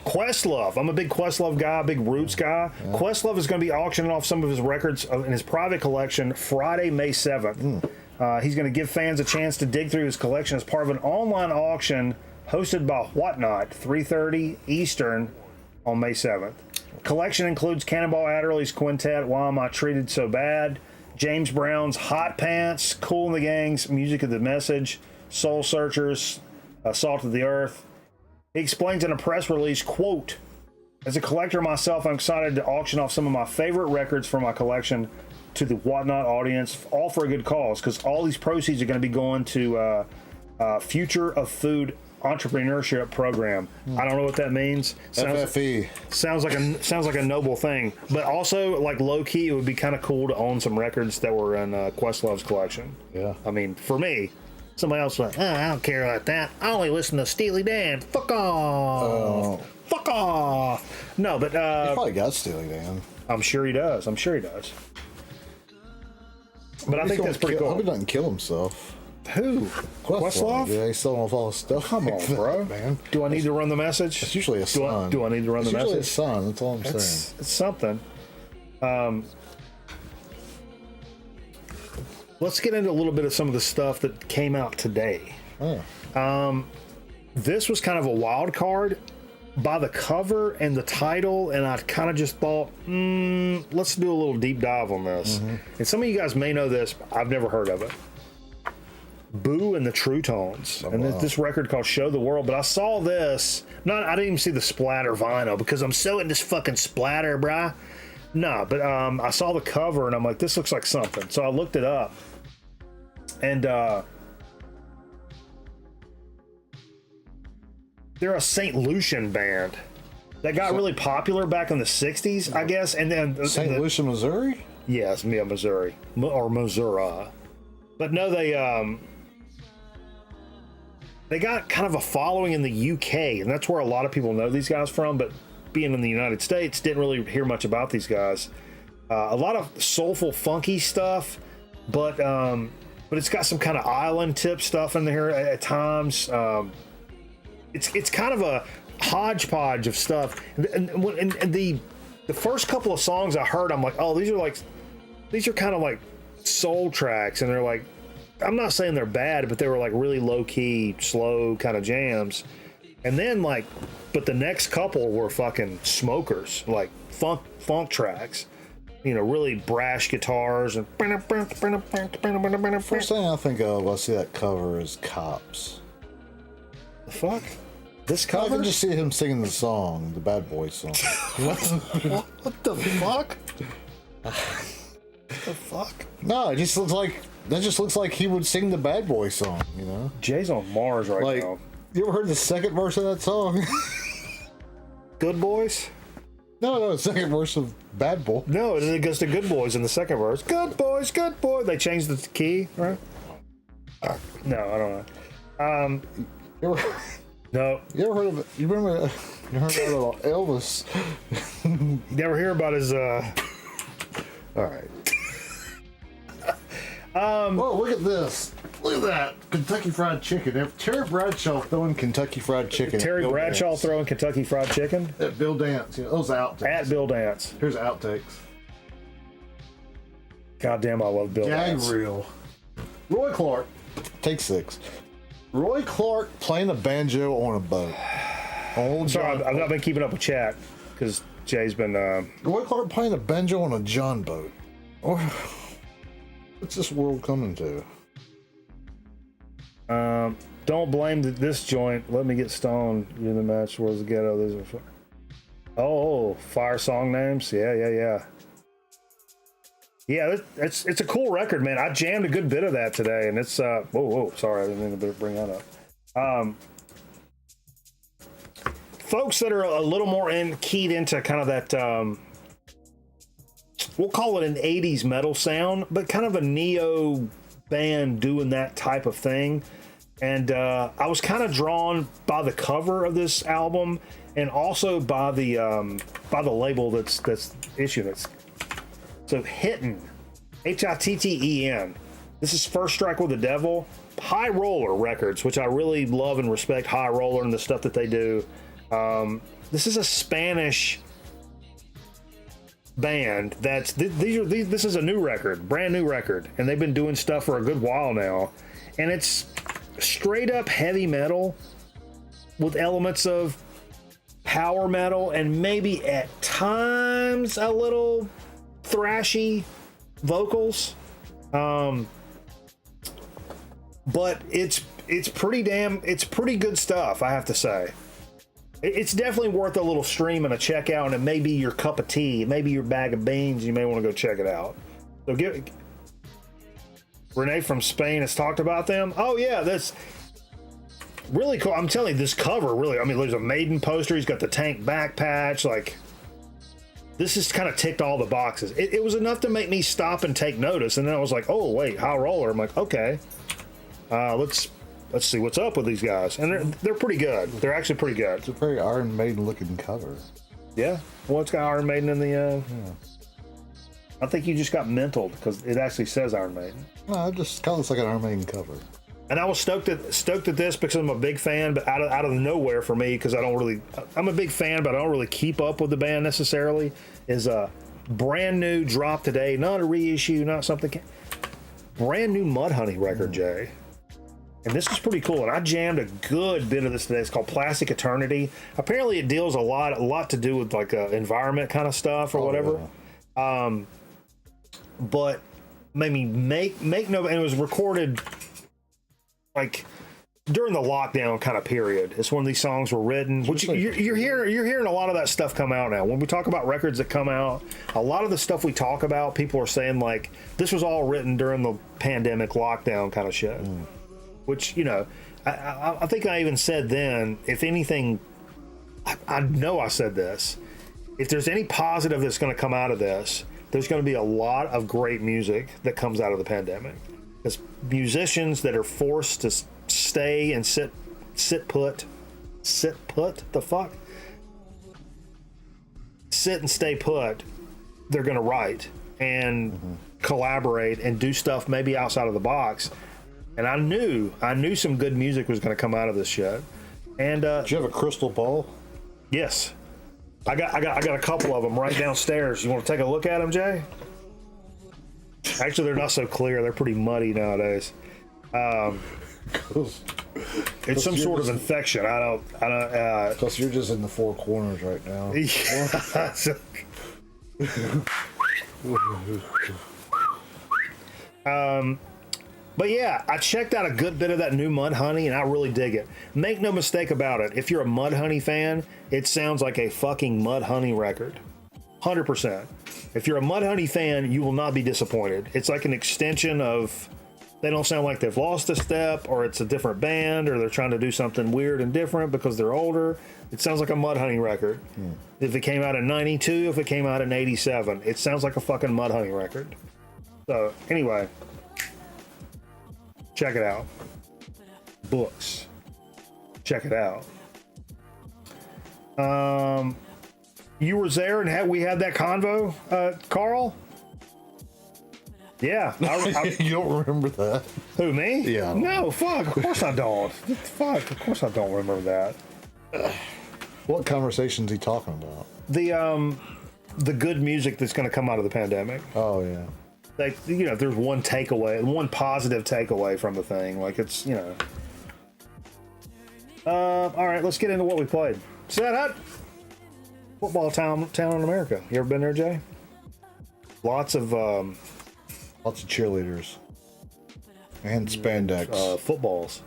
Questlove. I'm a big Questlove guy, big Roots guy. Yeah. Questlove is going to be auctioning off some of his records in his private collection Friday, May 7th. He's going to give fans a chance to dig through his collection as part of an online auction hosted by Whatnot, 3:30 Eastern on May 7th. Collection includes Cannonball Adderley's quintet, Why Am I Treated So Bad, James Brown's Hot Pants, Kool and the Gang's Music of the Message, Soul Searchers, Salt of the Earth. He explains in a press release, quote, as a collector myself, I'm excited to auction off some of my favorite records from my collection to the Whatnot audience, all for a good cause, because all these proceeds are going to be going to Future of Food Entrepreneurship Program. I don't know what that means. FFE. Sounds like a noble thing, but also like low key, it would be kind of cool to own some records that were in Questlove's collection. Yeah. I mean, for me. Somebody else was like, I don't care about that. I only listen to Steely Dan. Fuck off. Fuck off. No, but... he probably got Steely Dan. I'm sure he does. But I think that's pretty cool. I hope he doesn't kill himself. Who? Questlove? Yeah, he's selling off all his stuff. Come on, bro. Man. Do I need to run the message? It's usually a son. Do I need to run the message? Usually a son. That's all I'm saying. It's something. Let's get into a little bit of some of the stuff that came out today. This was kind of a wild card by the cover and the title, and I kind of just thought, let's do a little deep dive on this. And some of you guys may know this, but I've never heard of it. Boo and the True Tones. This record called Show the World. But I saw this, I didn't even see the splatter vinyl because I'm so into this fucking splatter, brah. No, but I saw the cover and I'm like, this looks like something. So I looked it up. And they're a St. Lucian band that got really popular back in the 60s, I guess. And then St. Lucia, Missouri? Yes, Missouri. Or Missouri. But no, they got kind of a following in the UK, and that's where a lot of people know these guys from, but being in the United States, didn't really hear much about these guys. A lot of soulful, funky stuff, but it's got some kind of island tip stuff in there at times. It's kind of a hodgepodge of stuff. And the first couple of songs I heard, I'm like, oh, these are kind of like soul tracks, and they're like, I'm not saying they're bad, but they were like really low key, slow kind of jams. And then but the next couple were fucking smokers, like funk tracks, really brash guitars and. First thing I think of when I see that cover is Cops. The fuck? This I cover? can just see him singing the song, the Bad Boy song. What the fuck? What the fuck? No, it just looks like he would sing the Bad Boy song, Jay's on Mars right now. You ever heard the second verse of that song? Good Boys? No, the second verse of Bad Boy. No, it goes to Good Boys in the second verse. Good boys, good boy. They changed the key, right? No, I don't know. No. You ever heard of it? You heard about Elvis? You never hear about his, All right. Oh, look at this. Look at that. Kentucky Fried Chicken. Terry Bradshaw throwing Kentucky Fried Chicken. Terry Bradshaw throwing Kentucky Fried Chicken? At Bill Dance. Those outtakes. At Bill Dance. Here's outtakes. Goddamn, I love Bill Dance. Gag reel. Roy Clark. Take 6. Roy Clark playing the banjo on a boat. Sorry, I've not been keeping up with chat because Jay's been. Roy Clark playing the banjo on a John boat. What's this world coming to? Don't blame this joint. Let me get stoned. You're in the match. Where's the ghetto? Oh, fire song names. Yeah. Yeah, it's a cool record, man. I jammed a good bit of that today, and it's whoa, sorry, I didn't mean to bring that up. Folks that are a little more keyed into kind of that, we'll call it an 80s metal sound, but kind of a neo band doing that type of thing. And I was kind of drawn by the cover of this album, and also by the label that's issuing it. So Hittin, Hitten. This is First Strike with the Devil. High Roller Records, which I really love and respect High Roller and the stuff that they do. This is a Spanish band that's this is a new record, brand new record, and they've been doing stuff for a good while now, and it's straight up heavy metal with elements of power metal and maybe at times a little thrashy vocals, but it's pretty good stuff, I have to say. It's definitely worth a little stream and a check out, and it may be your cup of tea, it may be your bag of beans. You may want to go check it out. So Renee from Spain has talked about them. Oh yeah, that's really cool. I'm telling you, this cover really, I mean, there's a Maiden poster, he's got the tank back patch, like this has kind of ticked all the boxes. It was enough to make me stop and take notice, and then I was like, oh wait, High Roller. I'm like, okay, let's see what's up with these guys, and they're pretty good. They're actually pretty good. It's a very Iron Maiden looking cover. Yeah, well, it's got Iron Maiden in the. Yeah. I think you just got mental because it actually says Iron Maiden. No, it just kind of looks like an Iron Maiden cover. And I was stoked at this because I'm a big fan, but out of nowhere for me, because I'm a big fan, but I don't really keep up with the band necessarily. Is a brand new drop today, not a reissue, not something. Brand new Mudhoney record, Jay. And this is pretty cool, and I jammed a good bit of this today. It's called Plastic Eternity. Apparently, it deals a lot to do with like environment kind of stuff or whatever. Yeah. But maybe make no. And it was recorded like during the lockdown kind of period. It's when these songs were written. Which you're hearing a lot of that stuff come out now. When we talk about records that come out, a lot of the stuff we talk about, people are saying like this was all written during the pandemic lockdown kind of shit. Which, you know, I think I even said then, if anything, I know I said this, if there's any positive that's going to come out of this, there's going to be a lot of great music that comes out of the pandemic. Because musicians that are forced to stay and sit put, the fuck? Sit and stay put, they're going to write and collaborate and do stuff maybe outside of the box. And I knew some good music was going to come out of this shit. And do you have a crystal ball? Yes, I got a couple of them right downstairs. You want to take a look at them, Jay? Actually, they're not so clear. They're pretty muddy nowadays. It's some sort of infection. I don't. Plus, you're just in the four corners right now. But yeah, I checked out a good bit of that new Mudhoney, and I really dig it. Make no mistake about it. If you're a Mudhoney fan, it sounds like a fucking Mudhoney record. 100%. If you're a Mudhoney fan, you will not be disappointed. It's like an extension of... They don't sound like they've lost a step, or it's a different band, or they're trying to do something weird and different because they're older. It sounds like a Mudhoney record. If it came out in 92, if it came out in 87, it sounds like a fucking Mudhoney record. So, anyway... Check it out. Books. Check it out. You were there and we had that convo, Carl? Yeah. You don't remember that? Who, me? Yeah. No, fuck. Of course I don't. Fuck. Of course I don't remember that. What conversation's he talking about? The good music that's going to come out of the pandemic. Oh, yeah. Like, you know, if there's one takeaway, one positive takeaway from the thing, like it's, you know. All right, let's get into what we played. Set up. Football town in America. You ever been there, Jay? Lots of cheerleaders and spandex. Footballs.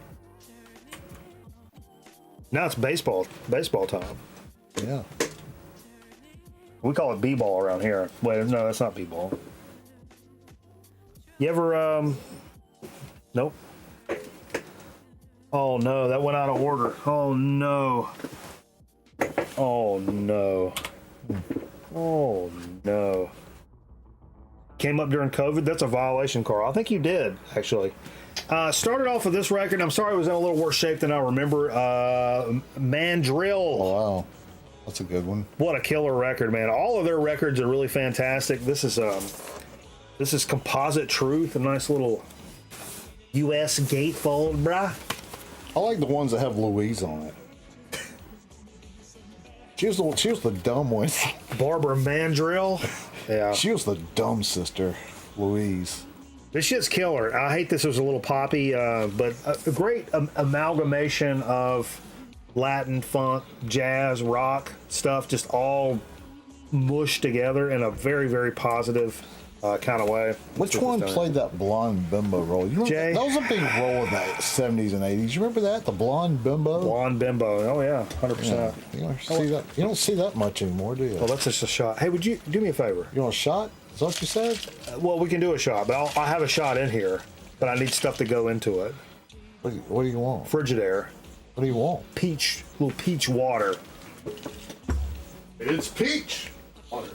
Now it's baseball time. Yeah. We call it b-ball around here. Wait, no, that's not b-ball. You ever nope. Oh no, that went out of order. Oh no. Oh no. Oh no. Came up during COVID? That's a violation, Carl. I think you did, actually. Started off with this record. I'm sorry it was in a little worse shape than I remember. Mandrill. Oh, wow. That's a good one. What a killer record, man. All of their records are really fantastic. This is Composite Truth, a nice little US gatefold, bruh. I like the ones that have Louise on it. She was the dumb one. Barbara Mandrill. Yeah. She was the dumb sister, Louise. This shit's killer. I hate this was a little poppy, but a great amalgamation of Latin, funk, jazz, rock stuff, just all mushed together in a very, very positive kind of way. Which one played that blonde bimbo role? You remember Jay? That was a big role in the 70s and 80s. You remember that? The blonde bimbo? Blonde bimbo. Oh, yeah. 100%. Yeah. You don't see that much anymore, do you? Well, that's just a shot. Hey, would you do me a favor? You want a shot? Is that what you said? Well, we can do a shot, but I have a shot in here, but I need stuff to go into it. What do you want? Frigidaire. What do you want? Peach. Little peach water. It's peach water.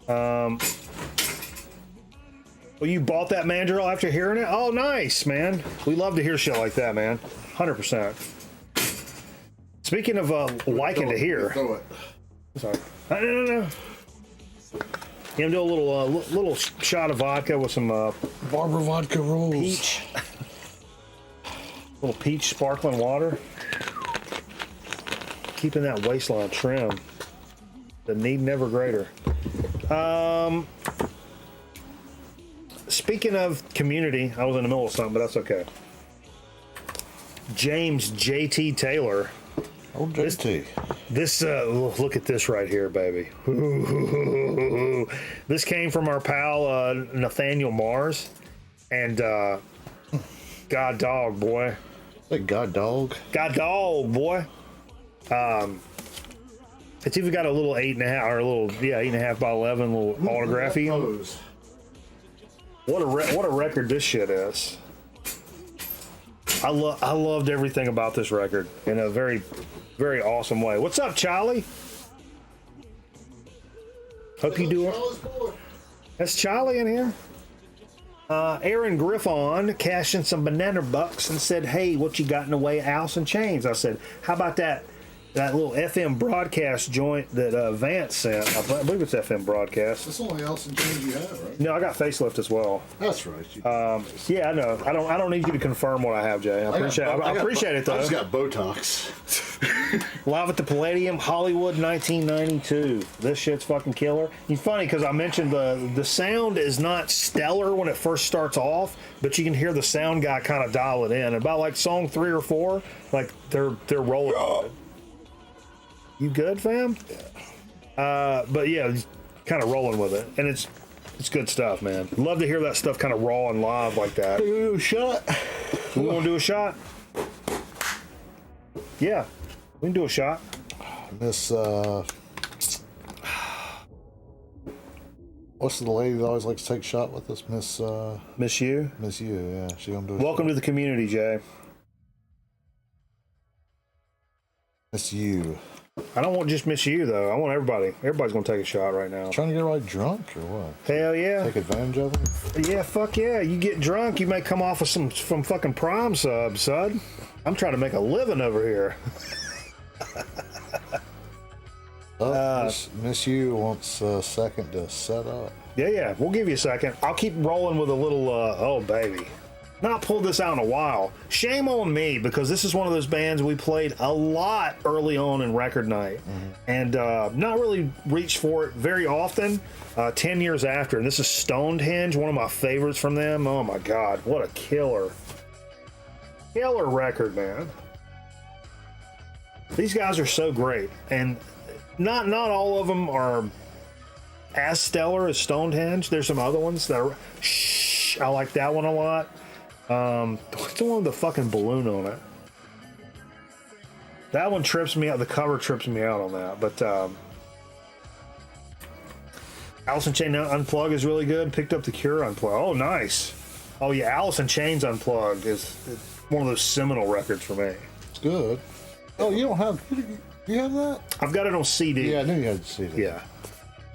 Well, you bought that mandrill after hearing it? Oh, nice, man. We love to hear shit like that, man. 100%. Speaking of liking to hear. Throw it. Sorry. No. You do a little shot of vodka with some Barbara vodka rolls. peach. Little peach sparkling water. Keeping that waistline trim. The need never greater. Speaking of community, I was in the middle of something, but that's okay. James JT Taylor. Oh, JT. This look at this right here, baby. This came from our pal Nathaniel Mars, and God dog boy. Like God dog. God dog boy. It's even got a little 8.5 or a little 8.5 by 11 little autography. What a record this shit is. I loved everything about this record in a very, very awesome way. What's up, Charlie? Hope you do it. That's Charlie in here. Aaron Griffon cashed in some banana bucks and said, "Hey, what you got in the way of Alice in Chains?" I said, "How about that little FM broadcast joint that Vance sent?" I believe it's FM broadcast. That's the only Alice in Chains you have, right? No, I got facelift as well. That's right. Yeah, I know. I don't need you to confirm what I have, Jay. I appreciate it though. I just got Botox. Live at the Palladium, Hollywood, 1992. This shit's fucking killer. It's funny because I mentioned the sound is not stellar when it first starts off, but you can hear the sound guy kind of dial it in. About like song 3 or 4, like they're rolling. With it. You good, fam? Yeah. But yeah, kind of rolling with it, and it's good stuff, man. Love to hear that stuff kind of raw and live like that. Do a shot. We want to do a shot? Yeah, we can do a shot. Miss what's the lady that always likes to take a shot with us? Miss you. Miss you. Yeah, she gonna do a Welcome shot. to the community, Jay. Miss you. I don't want just Miss you though. I want everybody. Everybody's gonna take a shot right now. Trying to get everybody drunk or what? Hell yeah. Take advantage of them? Yeah, fuck yeah. You get drunk, you may come off of some fucking Prime sub, son. I'm trying to make a living over here. Miss you wants a second to set up. Yeah. We'll give you a second. I'll keep rolling with a little. Oh baby. Not pulled this out in a while. Shame on me, because this is one of those bands we played a lot early on in record night, and not really reached for it very often. 10 years after, and this is Stonehenge, one of my favorites from them. Oh my god, what a killer record, man. These guys are so great, and not all of them are as stellar as Stonehenge. There's some other ones that are. I like that one a lot. What's the one with the fucking balloon on it? That one trips me out. The cover trips me out on that. But Alice in Chains Unplugged is really good. Picked up The Cure Unplugged. Oh, nice. Oh, yeah. Alice in Chains Unplugged is one of those seminal records for me. It's good. Oh, you don't have... You have that? I've got it on CD. Yeah, I knew you had CD. Yeah.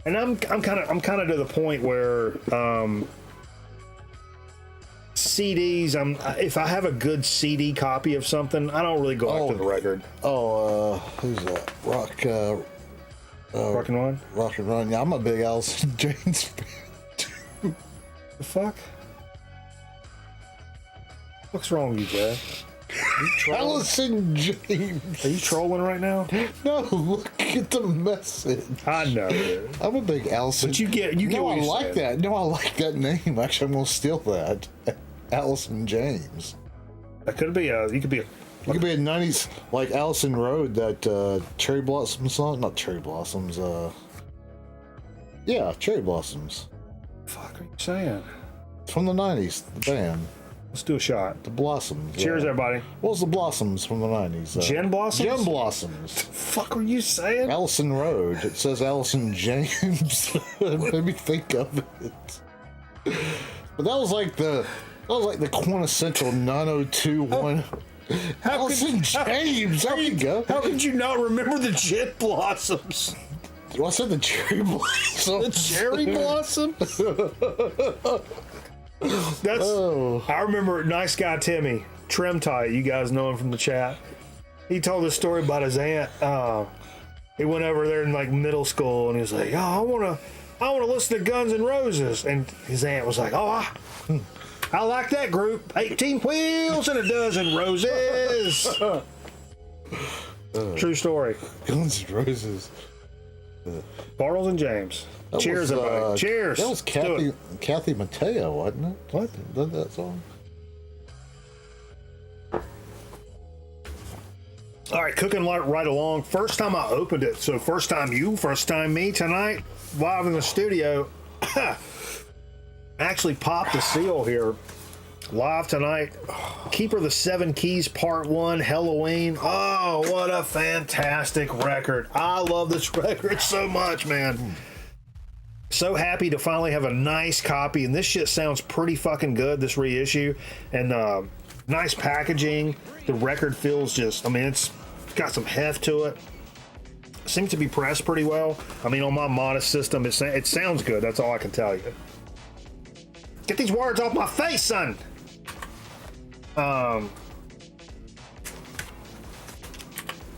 And I'm kind of to the point where CDs. If I have a good CD copy of something, I don't really go after the record. Who's that? Rock and Run. Rock and Run. Yeah, I'm a big Alice in Chains fan. The fuck? What's wrong with you, Jay? Alice in Chains. Are you trolling right now? No, look at the message. I know, dude. I'm a big Alice. But you get no, what I you're like saying. that. No, I like that name. Actually, I'm gonna steal that. Alice in James. That could be you could be a You could be a '90s like Allison Road, that Cherry Blossom song. Not Cherry Blossoms. Yeah, Cherry Blossoms. fuck are you saying? It's from the '90s. The band, Let's do a shot. the Blossoms. Cheers, yeah. everybody. What was the Blossoms from the '90s? Gin Blossoms? Gin Blossoms. Fuck are you saying? Allison Road. It says Allison James. It made me think of it. But that was like the quintessential 90210. Allison James. There you go. How could you not remember the Gin Blossoms? Well, I said the cherry blossom. The cherry blossom? That's. Oh. I remember Nice Guy Timmy, Trim Tight. You guys know him from the chat. He told a story about his aunt. He went over there in like middle school, and he was like, "Oh, I wanna listen to Guns N' Roses." And his aunt was like, "Oh, I like that group. 18 wheels and a dozen roses." True story. Guns N' Roses. Bartles and James. That Cheers, was, everybody. Cheers. That was Kathy Mateo, wasn't it? What? Did that song? All right, cooking right along. First time I opened it, so first time you, first time me tonight, live in the studio. Actually popped the seal here. Live tonight. Keeper of the Seven Keys Part 1, Halloween. Oh, what a fantastic record. I love this record so much, man. So happy to finally have a nice copy, and this shit sounds pretty fucking good, this reissue. And nice packaging. The record feels just, I mean, it's got some heft to it. Seems to be pressed pretty well. I mean, on my modest system, it sounds good. That's all I can tell you. Get these words off my face, son.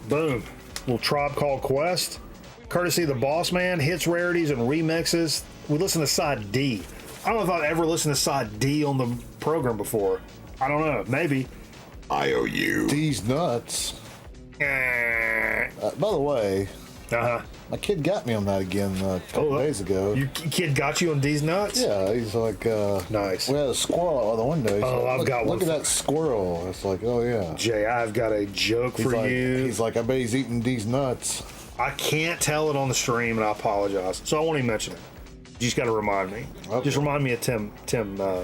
Boom. Little Tribe Called Quest. Courtesy of the Boss Man. Hits, rarities, and remixes. We listen to side D. I don't know if I've ever listened to side D on the program before. I don't know. Maybe. IOU. These nuts. By the way, my kid got me on that again a couple days ago. Your kid got you on D's nuts? Yeah, he's like, nice. We had a squirrel out the window. He's like, I've got one. Look at that squirrel. It's like, oh yeah. Jay, I've got a joke for you. He's like, I bet he's eating these nuts. I can't tell it on the stream, and I apologize. So I won't even mention it. You just got to remind me. Okay. Just remind me of Tim. All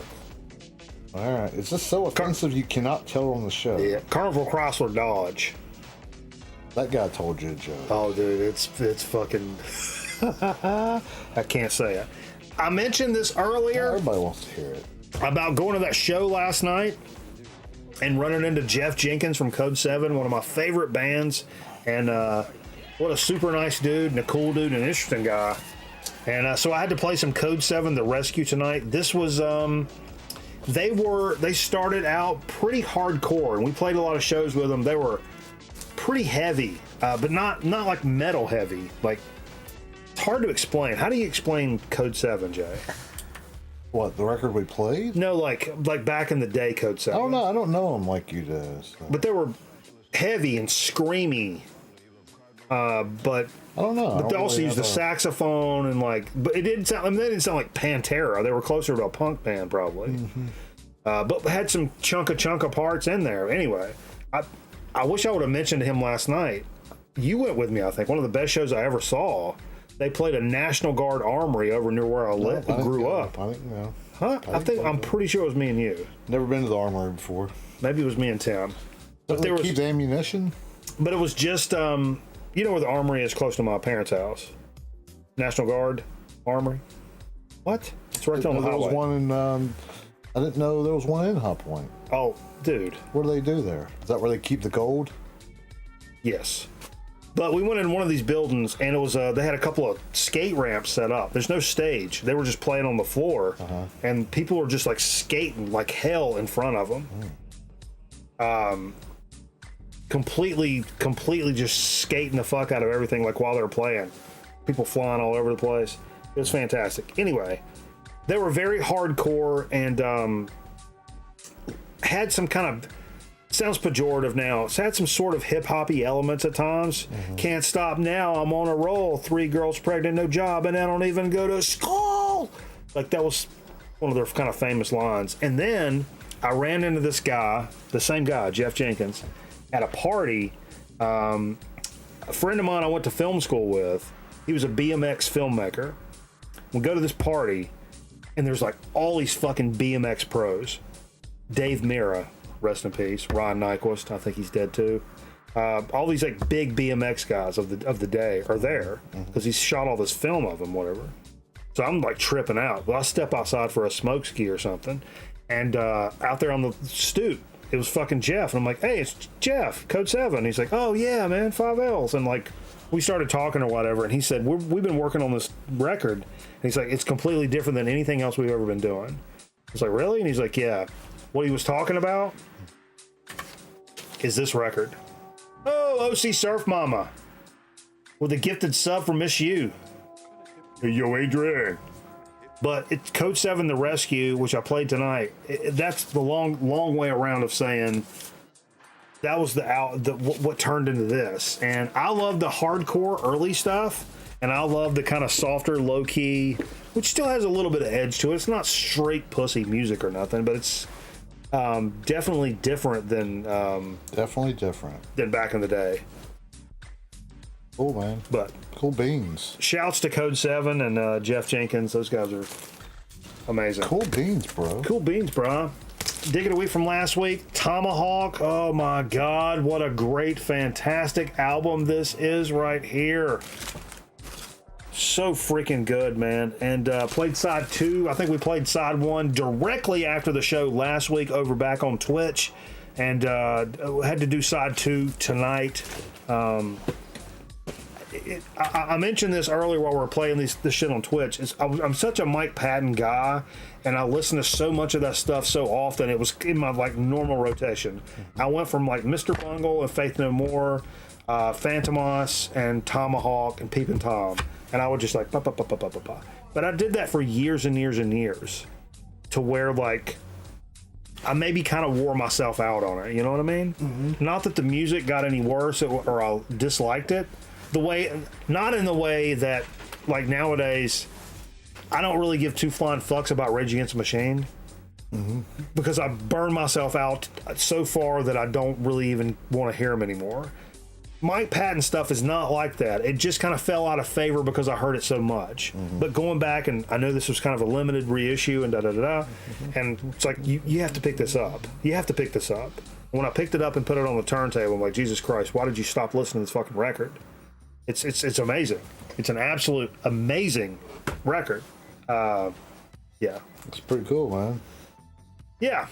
right. It's just so offensive you cannot tell on the show. Yeah. Carnival Chrysler Dodge. That guy told you a joke. Oh, dude, it's fucking. I can't say it. I mentioned this earlier. Everybody wants to hear it. About going to that show last night and running into Jeff Jenkins from Code 7, one of my favorite bands. And what a super nice dude and a cool dude and an interesting guy. And so I had to play some Code 7 The Rescue tonight. This was they started out pretty hardcore, and we played a lot of shows with them. They were pretty heavy, but not like metal heavy. Like, it's hard to explain. How do you explain Code 7, Jay? What, the record we played? No, like back in the day, Code 7. I don't know. I don't know them like you do. So. But they were heavy and screamy. But I don't know. But they also used the saxophone and but it didn't sound. I mean, they didn't sound like Pantera. They were closer to a punk band probably. Mm-hmm. But had some chunka parts in there. Anyway, I wish I would have mentioned to him last night. You went with me, I think. One of the best shows I ever saw. They played a National Guard armory over near where I grew up. I think no. Huh? I'm pretty sure it was me and you. Never been to the armory before. Maybe it was me and Tim. But they keep the ammunition. But it was just, you know where the armory is close to my parents' house? National Guard Armory. What? It's right on the There highway. was one in. I didn't know there was one in High Point. Oh, dude. What do they do there? Is that where they keep the gold? Yes. But we went in one of these buildings, and it was they had a couple of skate ramps set up. There's no stage. They were just playing on the floor, and people were just like skating like hell in front of them. Completely just skating the fuck out of everything like while they were playing. People flying all over the place. It was fantastic. Anyway, they were very hardcore and had some kind of, sounds pejorative now, it's had some sort of hip-hoppy elements at times. Can't stop now, I'm on a roll, 3 girls pregnant, no job, and I don't even go to school. Like, that was one of their kind of famous lines. And then I ran into this guy, the same guy, Jeff Jenkins, at a party. A friend of mine I went to film school with, he was a BMX filmmaker. We go to this party, and there's like all these fucking BMX pros. Dave Mira, rest in peace. Ron Nyquist, I think he's dead too. All these like big BMX guys of the day are there because he's shot all this film of them, whatever. So I'm like tripping out. Well, I step outside for a smoke ski or something, and out there on the stoop, it was fucking Jeff, and I'm like, "Hey, it's Jeff, Code 7." He's like, "Oh yeah, man, 5 L's," and like we started talking or whatever, and he said, "We've been working on this record," and he's like, "It's completely different than anything else we've ever been doing." I was like, "Really?" And he's like, "Yeah." What he was talking about is this record. Oh, OC Surf Mama with a gifted sub from Miss You. Hey, yo, Adrian. But it's Code 7 The Rescue, which I played tonight. That's the long way around of saying that was what turned into this. And I love the hardcore early stuff, and I love the kind of softer, low key, which still has a little bit of edge to it. It's not straight pussy music or nothing, but it's definitely different than than back in the day. Cool, man. But cool beans. Shouts to Code 7 and Jeff Jenkins. Those guys are amazing. Cool beans, bro. Cool beans, bro. Dig it away from last week. Tomahawk. Oh my God. What a great, fantastic album this is right here. So freaking good, man. And played side 2. I think we played side 1 directly after the show last week over back on Twitch. And had to do side 2 tonight. I mentioned this earlier while we were playing this shit on Twitch. I'm such a Mike Patton guy, and I listen to so much of that stuff so often. It was in my like normal rotation. I went from like Mr. Bungle and Faith No More, Phantomos and Tomahawk and Peepin' Tom, and I would just like pa. But I did that for years and years and years, to where like I maybe kind of wore myself out on it. You know what I mean? Not that the music got any worse or I disliked it. Not in the way that, like nowadays, I don't really give 2 flying fucks about Rage Against the Machine, because I burned myself out so far that I don't really even want to hear them anymore. Mike Patton stuff is not like that. It just kind of fell out of favor because I heard it so much. But going back, and I know this was kind of a limited reissue and and it's like, you have to pick this up. You have to pick this up. When I picked it up and put it on the turntable, I'm like, Jesus Christ, why did you stop listening to this fucking record? It's amazing. It's an absolute amazing record. Yeah. It's pretty cool, man. Yeah.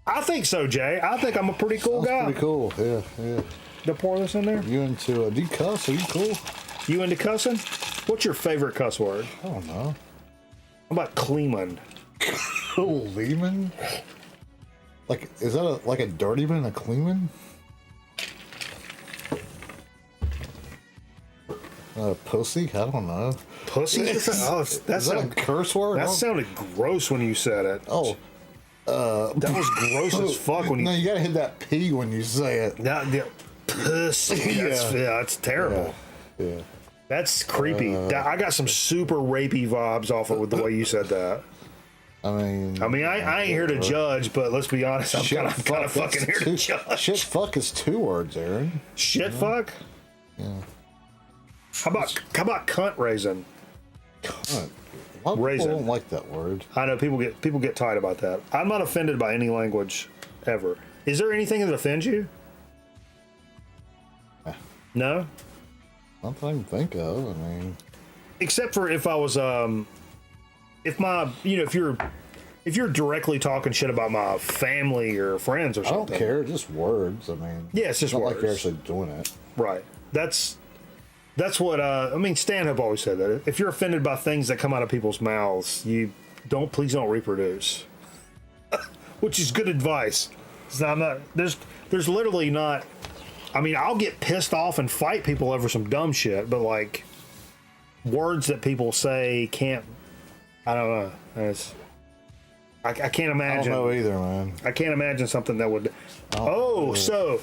I think so, Jay. I think I'm a pretty cool guy. Pretty cool. Yeah. To pour this in there? You into do you cuss? Are you cool? You into cussing? What's your favorite cuss word? I don't know. How about Kleeman? Kleeman? Like, is that like a dirty man, a Kleeman? Pussy? I don't know. Pussy? That's a curse word? That sounded gross when you said it. Oh. That was gross as fuck when you... No, you gotta hit that P when you say it. Pussy. That's terrible. Yeah. That's creepy. I got some super rapey vibes off it with the way you said that. I mean, I ain't here to judge, but let's be honest, I'm kind of fucking here to judge. Shit fuck is 2 words, Aaron. Shit fuck? Yeah. How about cunt raising? Cunt. A lot of Raisin. people don't like that word. I know people get tight about that. I'm not offended by any language ever. Is there anything that offends you? No, Nothing I can think of. I mean, except for if I was if my if you're directly talking shit about my family or friends or I something. don't care. Just words. I mean, Yeah, it's just not words. like you're actually doing it. Right. That's what I mean. Stanhope always said that if you're offended by things that come out of people's mouths, please don't reproduce. Which is good advice. So I'm not. There's literally not. I mean, I'll get pissed off and fight people over some dumb shit, but like words that people say can't. I don't know. I can't imagine. I don't know either, man. I can't imagine something that would. So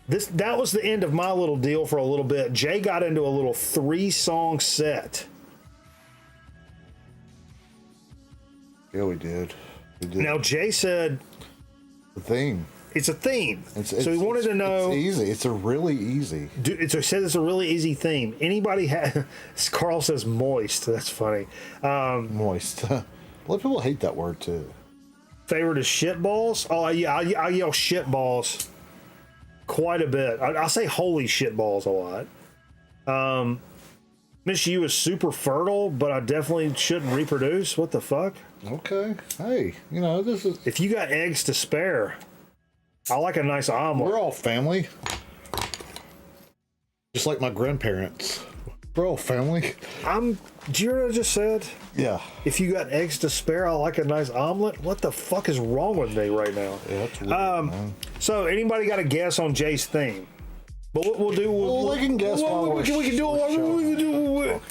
that was the end of my little deal for a little bit. Jay got into a little 3-song set. Yeah, we did. Now Jay said The theme. it's a theme, So he wanted to know. It's easy. It's a really easy. It says it's a really easy theme. Anybody have? Carl says moist. That's funny. Moist. A lot of people hate that word too. Favorite is shit balls. Oh yeah, I yell shit balls quite a bit. I say holy shit balls a lot. Miss you is super fertile, but I definitely shouldn't reproduce. What the fuck? Okay. Hey, this is. If you got eggs to spare, I like a nice omelet. We're all family. Just like my grandparents. We're all family. Do you hear what I just said? Yeah. If you got eggs to spare, I like a nice omelet. What the fuck is wrong with me right now? Yeah, that's weird, man. So anybody got a guess on Jay's theme? But what we'll do, they can guess. we can do it.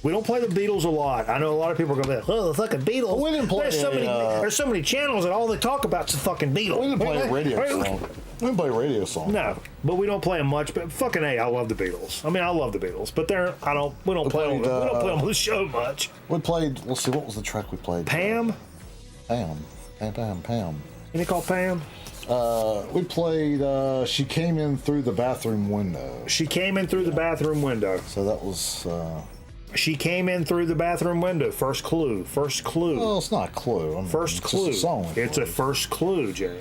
We don't play the Beatles a lot. I know a lot of people are going to be like, oh, the fucking Beatles. We didn't play there's so many channels and all they talk about is the fucking Beatles. We didn't play a radio song. We didn't play a radio song. No, but we don't play them much. But fucking A, I love the Beatles. I mean, I love the Beatles, but we don't play them on the show much. We played. Let's see, what was the track we played? Pam? Pam. Any call Pam? We played. She came in through the bathroom window. She came in through the bathroom window. So that was. She came in through the bathroom window. First clue. Well, it's not a clue. I mean, First clue. Just a song. It's a first clue, Jay.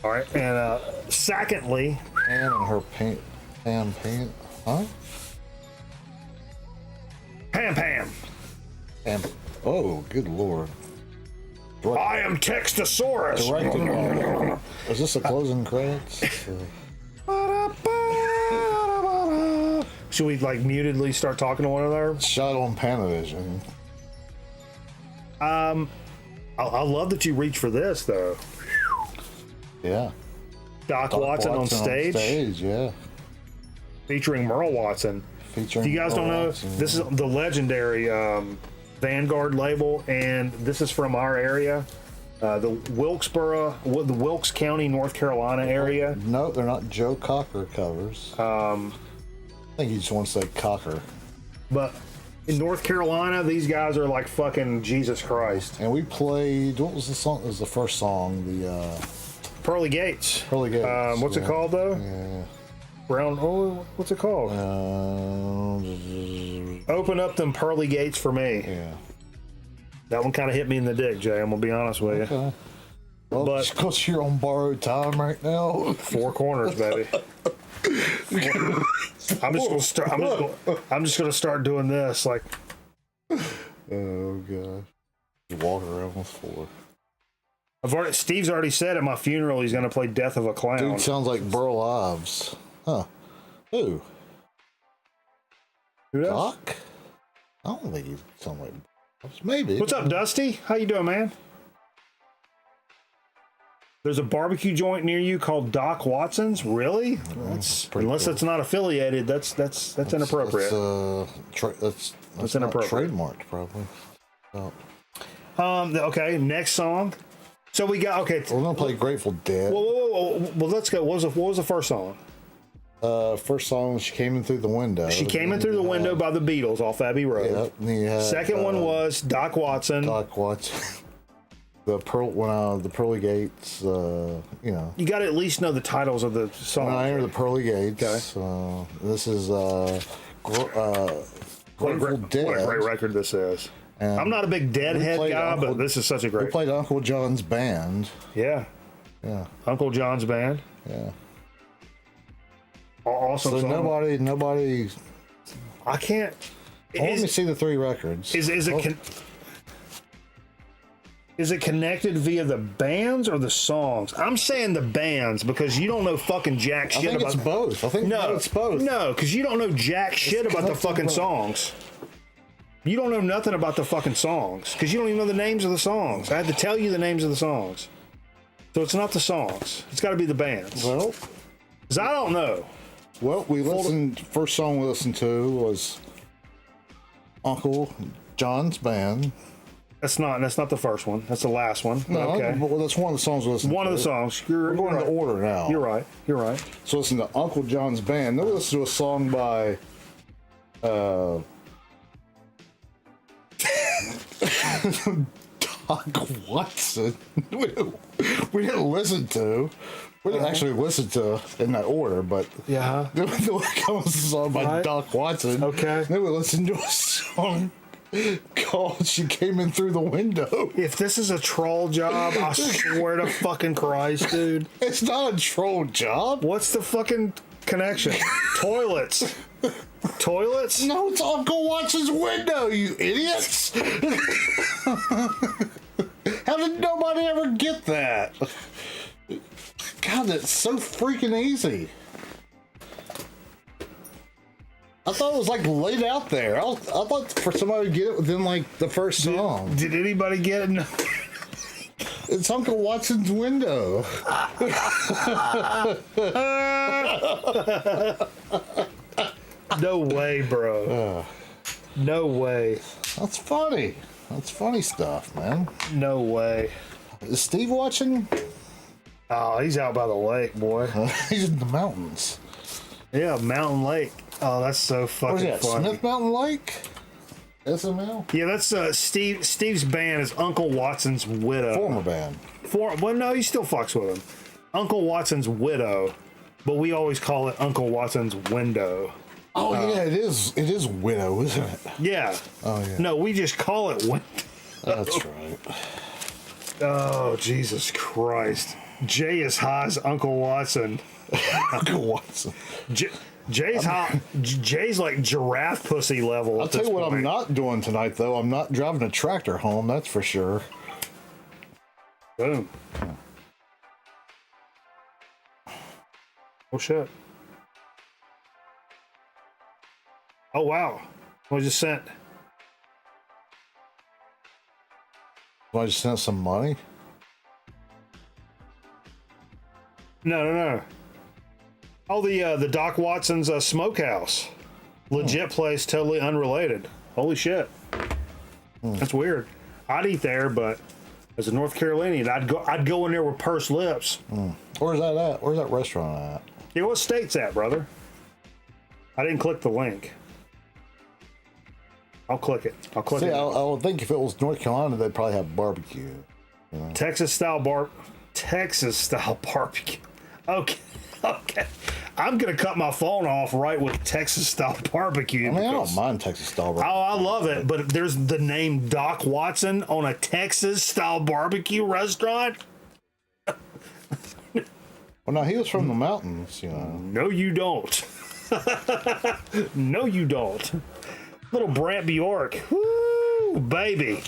All right, and secondly, Pam and her Pam, huh? Pam. Pam. Oh, good lord. I am Textosaurus. Is this the closing credits? Should we like mutedly start talking to one another? Shot on Panavision. I love that you reach for this though. Yeah. Doc Watson on stage, yeah. featuring Merle Watson. Featuring If you guys don't know, this is the legendary Vanguard label, and this is from our area, the Wilkes County, North Carolina area. No, they're not Joe Cocker covers. I think you just want to say Cocker. But in North Carolina, these guys are like fucking Jesus Christ. And we played. What was the song? It was the first song. The Pearly Gates. Pearly Gates. What's it called though? Yeah. Brown. Oh, what's it called? Open up them pearly gates for me. Yeah. That one kind of hit me in the dick, Jay. I'm gonna be honest with you. Okay. Well, But- just because you're on borrowed time right now. Four corners, baby. I'm just gonna start doing this. Like, Oh gosh. Just walking around with four. Steve's already said at my funeral he's gonna play Death of a Clown. Dude sounds like Burl Ives. Huh. Who? Who does? Doc? I don't think he sounds like maybe. What's up, Dusty? How you doing, man? There's a barbecue joint near you called Doc Watson's. Really? That's unless cool. it's not affiliated. That's inappropriate. That's inappropriate. Trademarked, probably. Oh. Okay, next song. So we got We're gonna play Grateful Dead. Whoa. Well, let's go. What was the first song? First song, She Came In Through the Window. She Came In Through the Window by the Beatles off Abbey Road. Yep. Second one was Doc Watson. Doc Watson. The Pearly Gates. You got to at least know the titles of the songs. When I Enter the Pearly Gates. Okay. This is Grateful Dead. What a great record this is. And I'm not a big Deadhead guy, but this is such a We great. played Uncle John's band. Yeah. Yeah. Uncle John's band. Yeah. Awesome So song. nobody. I can't. Let me see the 3 records. Is it is it connected via the bands or the songs? I'm saying the bands because you don't know fucking jack shit I think about. it's both. I think it's both. No, because you don't know jack shit about the fucking songs. You don't know nothing about the fucking songs because you don't even know the names of the songs. I had to tell you the names of the songs. So it's not the songs. It's got to be the bands. Well, Because I don't know. we listened. First song we listened to was Uncle John's Band. That's not the first one. That's the last one. No, Okay. well, that's one of the songs we listened to. One of the songs. We're going right. in order now. You're right. You're right. So listen to Uncle John's Band. Then we listen to a song by Doc Watson. we didn't listen to. We didn't actually listen to in that order, but Yeah. then we comes a song by Right. Doc Watson. Okay. Then we listened to a song called "She Came In Through the Window." If this is a troll job, I swear to fucking Christ, dude. It's not a troll job. What's the fucking connection? Toilets. Toilets? No, it's Uncle Watson's window, you idiots! How did nobody ever get that? God, that's so freaking easy. I thought it was like laid out there. I thought for somebody to get it within like the first song. Did anybody get it? No. It's Uncle Watson's window. No way, bro. No way. That's funny. That's funny stuff, man. No way. Is Steve watching? Oh, he's out by the lake, boy. He's in the mountains. Yeah, Mountain Lake. Oh, that's so Where's fucking that? funny. Smith Mountain Lake? SML? Yeah, that's Steve's band is Uncle Watson's Widow. Former band. Well, no, he still fucks with him. Uncle Watson's Widow, but we always call it Uncle Watson's Window. Oh yeah, it is. It is Widow, isn't it? Yeah. Oh yeah. No, we just call it Window. That's right. Oh, Jesus Christ. Jay is high as Uncle Watson. Uncle Watson. Jay's high. Jay's like giraffe pussy level. I'll tell you what I'm not doing tonight, though. I'm not driving a tractor home. That's for sure. Boom. Oh shit. Oh wow. I just sent. I just sent some money. No. Oh, the Doc Watson's Smokehouse. Legit place, totally unrelated. Holy shit. That's weird. I'd eat there, but as a North Carolinian, I'd go in there with pursed lips. Where's that at? Where's that restaurant at? Yeah, what state's that, brother? I didn't click the link. I'll click it. See, I would think if it was North Carolina, they'd probably have barbecue. Texas style barbecue. Okay. I'm gonna cut my phone off right with Texas style barbecue. I mean, I don't because- mind Texas style barbecue. Oh, I love it, but there's the name Doc Watson on a Texas style barbecue restaurant. Well, no, he was from the mountains, you know. No, you don't. No, you don't. Little Brant Bjork. Woo, baby.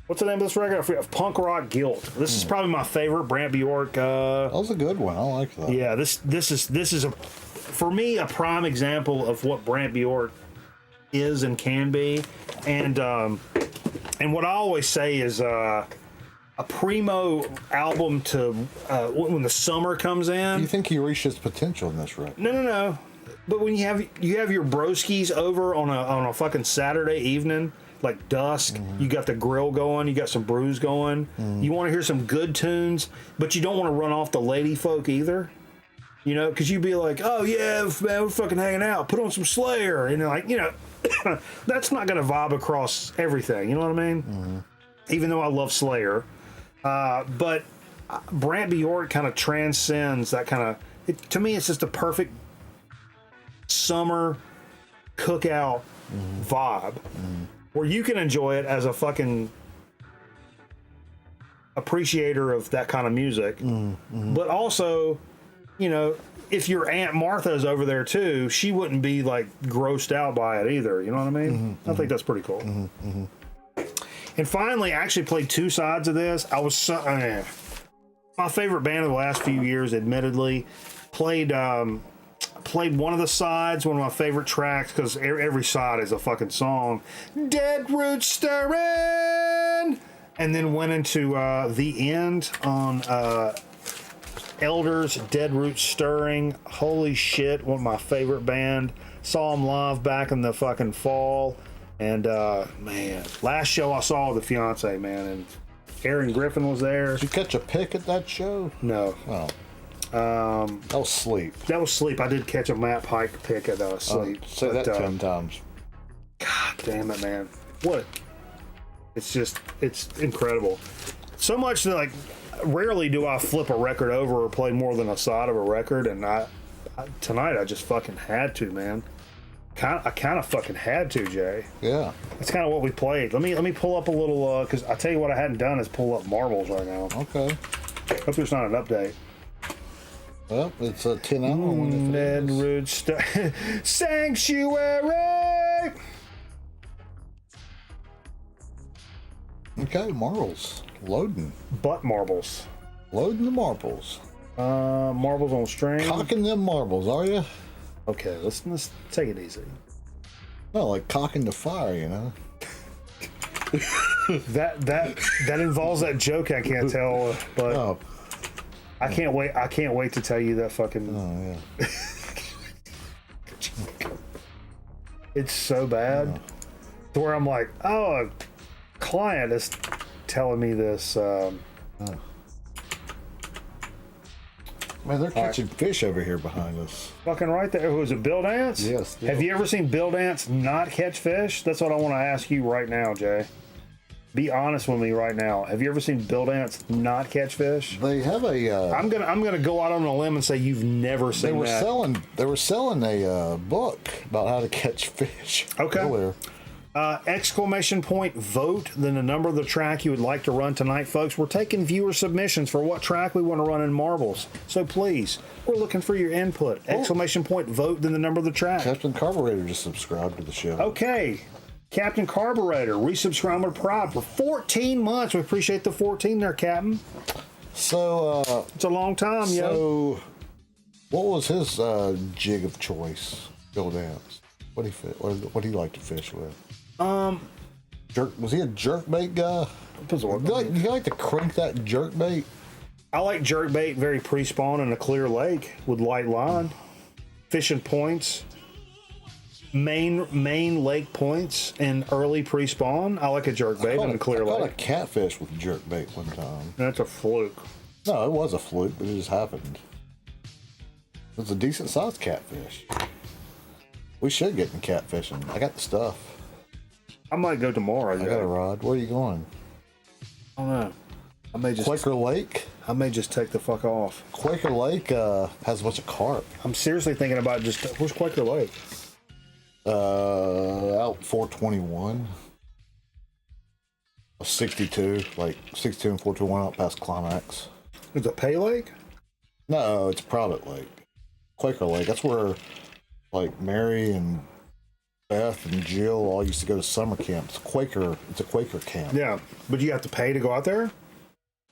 What's the name of this record? I forget. Punk Rock Guilt. This is probably my favorite Brant Bjork. That was a good one. I like that. Yeah, this is for me a prime example of what Brant Bjork is and can be, and what I always say is a primo album to when the summer comes in. You think he reached his potential in this record? No. But when you have your broskies over on a fucking Saturday evening, like dusk, you got the grill going, you got some brews going. You want to hear some good tunes, but you don't want to run off the lady folk either. You know, because you'd be like, oh yeah, man, we're fucking hanging out. Put on some Slayer, and like, you know, that's not gonna vibe across everything. You know what I mean? Even though I love Slayer, but Brant Bjork kind of transcends that kind of. To me, it's just a perfect summer cookout vibe where you can enjoy it as a fucking appreciator of that kind of music, but also you know, if your Aunt Martha's over there too, she wouldn't be like grossed out by it either. You know what I mean? I think that's pretty cool. And finally, I actually played two sides of this. I was my favorite band of the last few years, admittedly. Played one of the sides, one of my favorite tracks, because every side is a fucking song. Dead Roots Stirring! And then went into the end on Elders, Dead Roots Stirring. Holy shit, one of my favorite band. Saw them live back in the fucking fall. And man, last show I saw with the fiance, man, and Aaron Griffin was there. Did you catch a pick at that show? No. Oh. That was sleep. That was sleep. I did catch a Matt Pike pick at sleep. Say that 10 times. God damn it, man. What? It's incredible. So much that, like, rarely do I flip a record over or play more than a side of a record, and tonight I just fucking had to, man. I kind of fucking had to, Jay. Yeah. That's kind of what we played. Let me pull up a little, because I tell you what I hadn't done is pull up marbles right now. Okay. Hope there's not an update. Well, it's a 10 hour one. Dead Roots Sanctuary. Okay, marbles. Loading. Butt marbles. Loading the marbles. Marbles on string. Cocking them marbles, are you? Okay, let's take it easy. Well, like cocking the fire, you know. That involves that joke I can't tell, but Oh, I can't wait to tell you that fucking. oh yeah. It's so bad to where I'm like, oh, a client is telling me this. Man, they're catching fish over here behind us. Fucking right there. Who is it, Bill Dance? Yes. Have you ever seen Bill Dance not catch fish? That's what I want to ask you right now, Jay. Be honest with me right now. Have you ever seen Bill Dance not catch fish? They have a. I'm gonna go out on a limb and say you've never seen that. They were selling a book about how to catch fish. Okay. Earlier. Exclamation point vote, then the number of the track you would like to run tonight, folks. We're taking viewer submissions for what track we want to run in marbles. So please, we're looking for your input. Exclamation point vote, then the number of the track. Captain Carburetor just subscribed to the show. Okay. Captain Carburetor, resubscribe with pride for 14 months. We appreciate the 14 there, Captain. So, It's a long time, yo. so what was his jig of choice? Bill Dance. What do you like to fish with? Was he a jerkbait guy? You like to crank that jerkbait? I like jerkbait very pre-spawn in a clear lake with light line. Fishing points. Main lake points and early pre-spawn. I like a jerkbait in a clear I caught a lake. catfish with jerkbait one time. That's a fluke. No, it was a fluke, but it just happened. It was a decent sized catfish. We should get in catfishing. I got the stuff. I might go tomorrow. I got a rod. Where are you going? I don't know. I may just Quaker Lake? I may just take the fuck off. Quaker Lake has a bunch of carp. I'm seriously thinking about just where's Quaker Lake? Out 421. 62, like 62 and 421 out past Climax. Is it Pay Lake? No, it's a private lake. Quaker Lake. That's where like Mary and Beth and Jill all used to go to summer camp. It's a Quaker camp. Yeah, but you have to pay to go out there.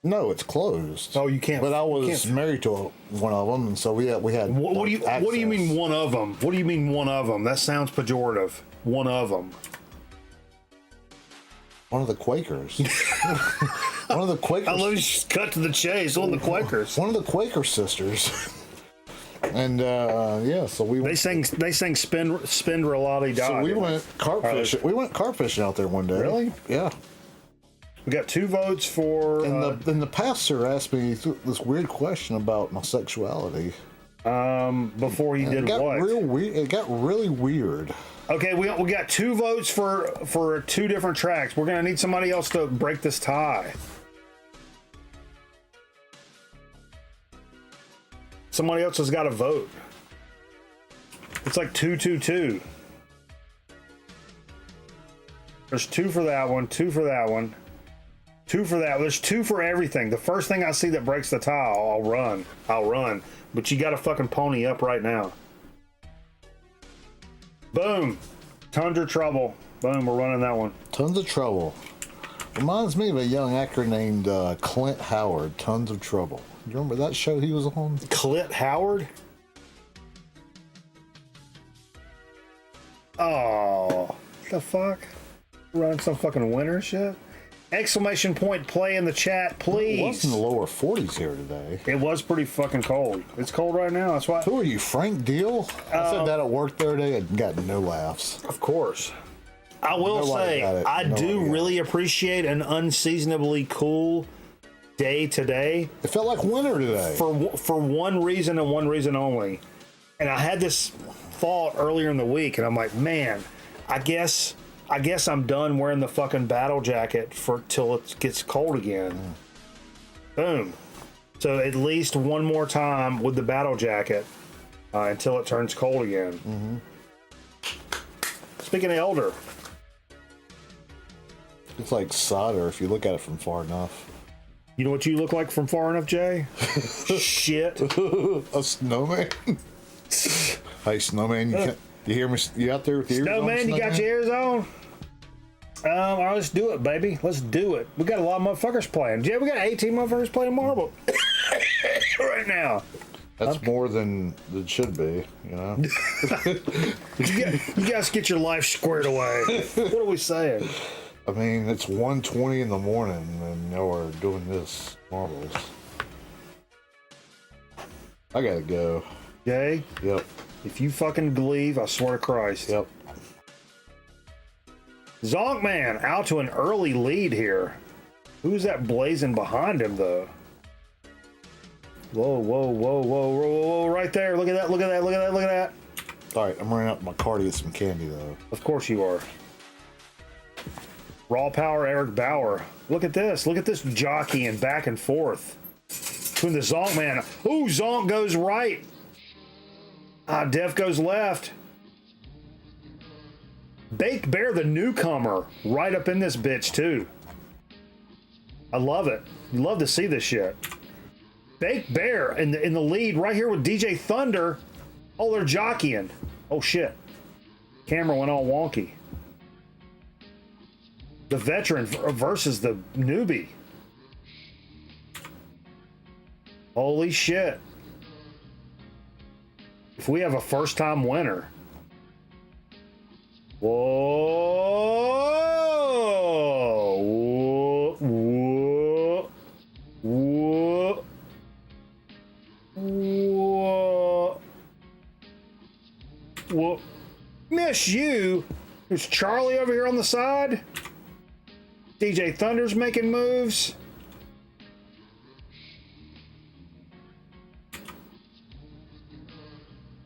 No, it's closed. Oh, you can't. But I was can't. married to one of them, and so we had. What do you mean one of them? What do you mean one of them? That sounds pejorative. One of them. One of the Quakers. One of the Quakers. I love you. Just cut to the chase. One of the Quakers. One of the Quaker sisters. And yeah, so we They sang Spindrelati Die. so we went carp fishing. We went carp fishing out there one day. Really? Yeah. We got 2 votes for. And the pastor asked me this weird question about my sexuality. Before he did It got what? real weird. It got really weird. Okay, we got 2 votes for 2 different tracks. We're gonna need somebody else to break this tie. Somebody else has got to vote. It's like 2-2-2. There's 2 for that one, 2 for that one, 2 for that. There's 2 for everything. The first thing I see that breaks the tie, I'll run. but you got to fucking pony up right now. Boom. Tons of trouble. Boom, we're running that one. Tons of Trouble. Reminds me of a young actor named Clint Howard. Tons of Trouble. You remember that show he was on? Clint Howard? Oh, the fuck? Running some fucking winter shit? Exclamation point play in the chat, please. It was in the lower 40s here today. It was pretty fucking cold. It's cold right now. That's why. Who are you, Frank Deal? I said that at work the other day and got no laughs. Of course. I will Nobody got say, it. I Nobody do got really appreciate an unseasonably cool day today. It felt like winter today. For one reason and one reason only. And I had this thought earlier in the week, and I'm like, man, I guess I'm done wearing the fucking battle jacket till it gets cold again. Boom. So at least one more time with the battle jacket until it turns cold again. Speaking of elder, It's like solder if you look at it from far enough. you know what you look like from far enough, Jay? Shit. A snowman? Hey, snowman, you hear me? You out there with your ears on, Snowman, you got your ears on? All right, let's do it, baby. Let's do it. We got a lot of motherfuckers playing. Jay, we got 18 motherfuckers playing marble right now. That's more than it should be, you know? You guys get your life squared away. What are we saying? I mean, it's 1:20 in the morning and y'all are doing this marbles. I gotta go. Jay, Yep. if you fucking believe, I swear to Christ. Yep. Zonkman out to an early lead here. Who's that blazing behind him, though? Whoa, whoa, whoa, whoa, whoa, whoa, right there. Look at that, look at that, look at that, look at that. All right, I'm running out to my car to get some candy, though. Of course you are. Raw Power Eric Bauer. Look at this jockeying back and forth between the Zonk man. Ooh, Zonk goes right. Def goes left. Baked Bear, the newcomer, right up in this bitch too. I love it. You love to see this shit. Baked Bear in the lead right here with DJ Thunder. Oh, they're jockeying. Oh shit. Camera went all wonky. The veteran versus the newbie. Holy shit. If we have a first-time winner. Whoa. Whoa. Whoa. Whoa. Whoa. Miss you. There's Charlie over here on the side. DJ Thunder's making moves.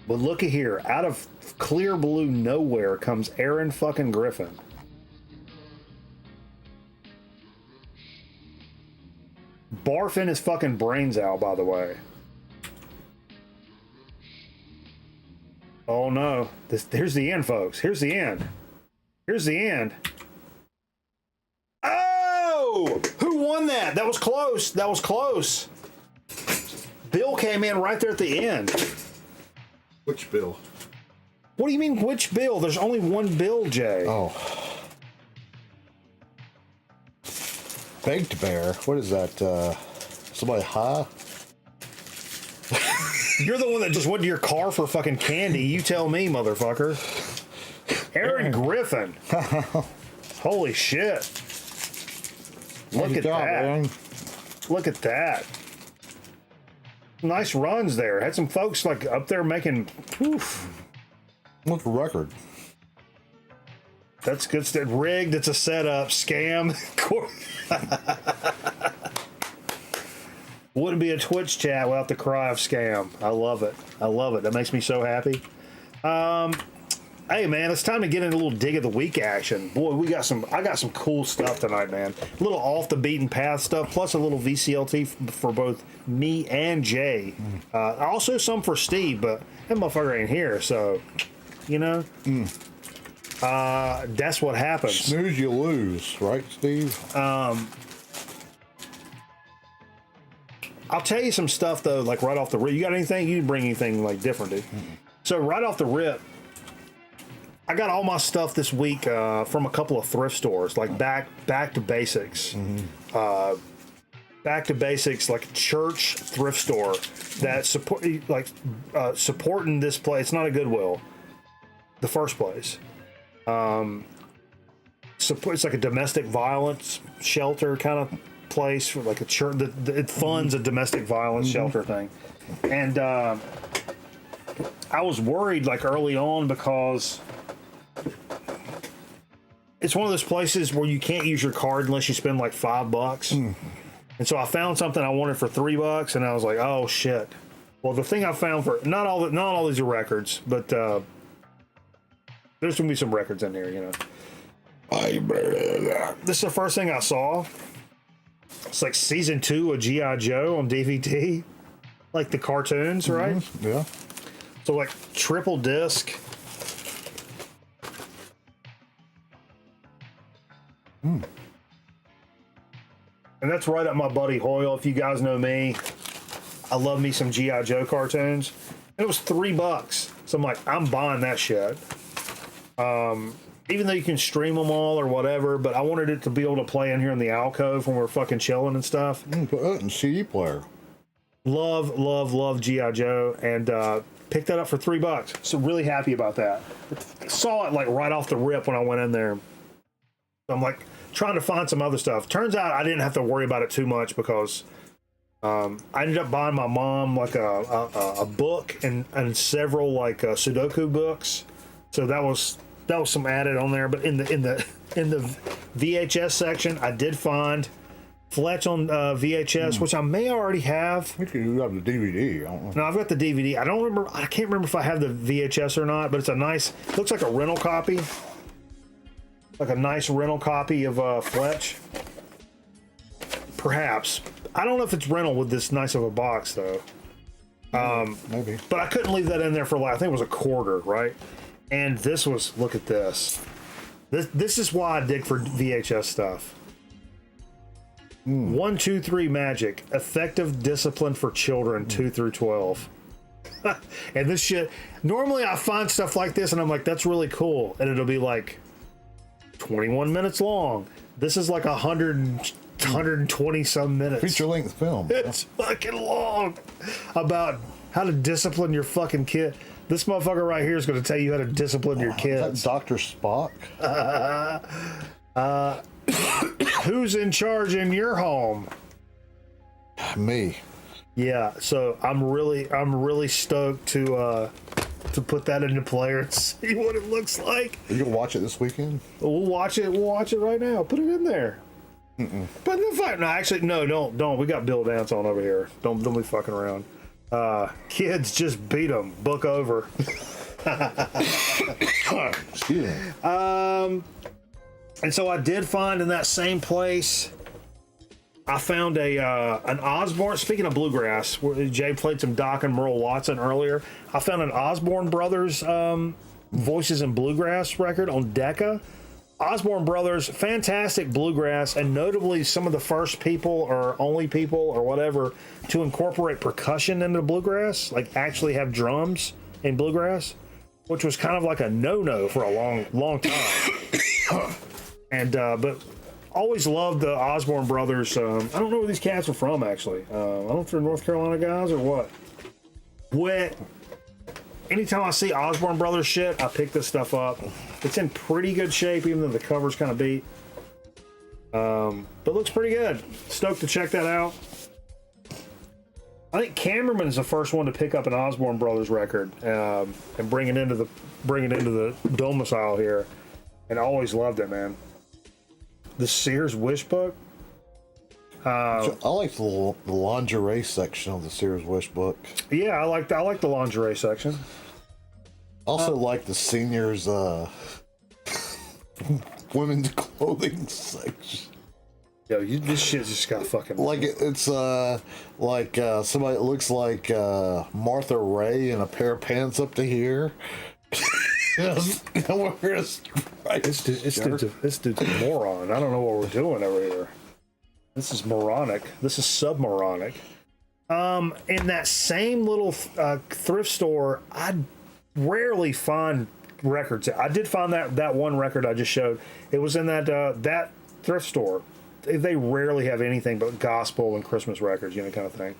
But look at here, out of clear blue nowhere comes Aaron fucking Griffin. Barfing his fucking brains out, by the way. Oh no. Here's the end, folks. Here's the end. Here's the end. Oh! Who won that? That was close. That was close. Bill came in right there at the end. Which bill? What do you mean, which bill? There's only one bill, Jay. Oh. Baked Bear? What is that? Somebody high? You're the one that just went to your car for fucking candy. You tell me, motherfucker. Aaron Griffin. Holy shit. Look at that. Aaron. Look at that. Nice runs there. Had some folks like up there making. Oof. What's the record? That's good stuff. Rigged. It's a setup. Scam. Wouldn't be a Twitch chat without the cry of scam. I love it. I love it. That makes me so happy. Hey man, it's time to get in a little dig of the week action. Boy, I got some cool stuff tonight, man. A little off the beaten path stuff, plus a little VCLT for both me and Jay. Also some for Steve, but that motherfucker ain't here, so you know. That's what happens. Snooze, you lose, right, Steve? I I'll tell you some stuff though, like right off the rip. You got anything? You didn't bring anything like different, dude. So right off the rip, I got all my stuff this week from a couple of thrift stores, like back to basics. Back to basics, like a church thrift store that supporting this place. It's not a Goodwill, the first place. It's like a domestic violence shelter kind of place for like a church. It funds a domestic violence shelter thing, and I was worried like early on because it's one of those places where you can't use your card unless you spend like $5. And so I found something I wanted for $3, and I was like, "Oh shit!" Well, the thing I found for not all these are records, but there's gonna be some records in there, you know. This is the first thing I saw. It's like season 2 of G.I. Joe on DVD, like the cartoons, right? Yeah. So like triple disc. And that's right up my buddy Hoyle. If you guys know me, I love me some G.I. Joe cartoons. And it was $3. So I'm like, I'm buying that shit. Even though you can stream them all or whatever, but I wanted it to be able to play in here in the alcove when we're fucking chilling and stuff. Put that in CD player. Love G.I. Joe, and picked that up for $3. So really happy about that. Saw it like right off the rip when I went in there. I'm like trying to find some other stuff. Turns out I didn't have to worry about it too much because I ended up buying my mom like a book and several like Sudoku books. So that was some added on there. But in the VHS section, I did find Fletch on VHS, which I may already have. I think you got the DVD. I don't know. No, I've got the DVD. I can't remember if I have the VHS or not. But it's a nice. Looks like a rental copy. Like a nice rental copy of Fletch. Perhaps. I don't know if it's rental with this nice of a box though. Maybe. But I couldn't leave that in there for like, I think it was a quarter, right? And this was, look at this. This is why I dig for VHS stuff. 1, 2, 3 Magic. Effective Discipline for Children 2 through 12. And this shit, normally I find stuff like this and I'm like, that's really cool. And it'll be like 21 minutes long. This is like 120 some minutes. Feature length film. It's fucking long. About how to discipline your fucking kid. This motherfucker right here is going to tell you how to discipline your kids. Dr. Spock. Who's in charge in your home? Me. Yeah, so I'm really stoked to put that into player and see what it looks like. Are you gonna watch it this weekend? We'll watch it right now. Put it in there. But in fact, no, actually, no, don't. We got Bill Dance on over here. Don't be fucking around. Kids, just beat them. Book over. Excuse me. And so I did find in that same place, I found an Osborne. Speaking of bluegrass, where Jay played some Doc and Merle Watson earlier. I found an Osborne Brothers Voices in Bluegrass record on Decca. Osborne Brothers, fantastic bluegrass, and notably some of the first people or only people or whatever to incorporate percussion into bluegrass, like actually have drums in bluegrass, which was kind of like a no-no for a long time. And but always loved the Osborne Brothers. I don't know where these cats are from actually. I don't know if they're North Carolina guys or what. Anytime I see Osborne Brothers shit, I pick this stuff up. It's in pretty good shape, even though the cover's kind of beat. But looks pretty good. Stoked to check that out. I think Cameraman is the first one to pick up an Osborne Brothers record and bring it into the domicile here, and I always loved it, man. The Sears Wish book. I like the lingerie section of the Sears Wish book. Yeah, I like the lingerie section. Also like the seniors women's clothing section. Yo, this shit just got fucking like it's like somebody that looks like Martha Ray in a pair of pants up to here. This dude's a moron. I don't know what we're doing over here. This is moronic. This is submoronic. In that same little thrift store, I rarely find records. I did find that one record I just showed. It was in that thrift store. They rarely have anything but gospel and Christmas records, kind of thing.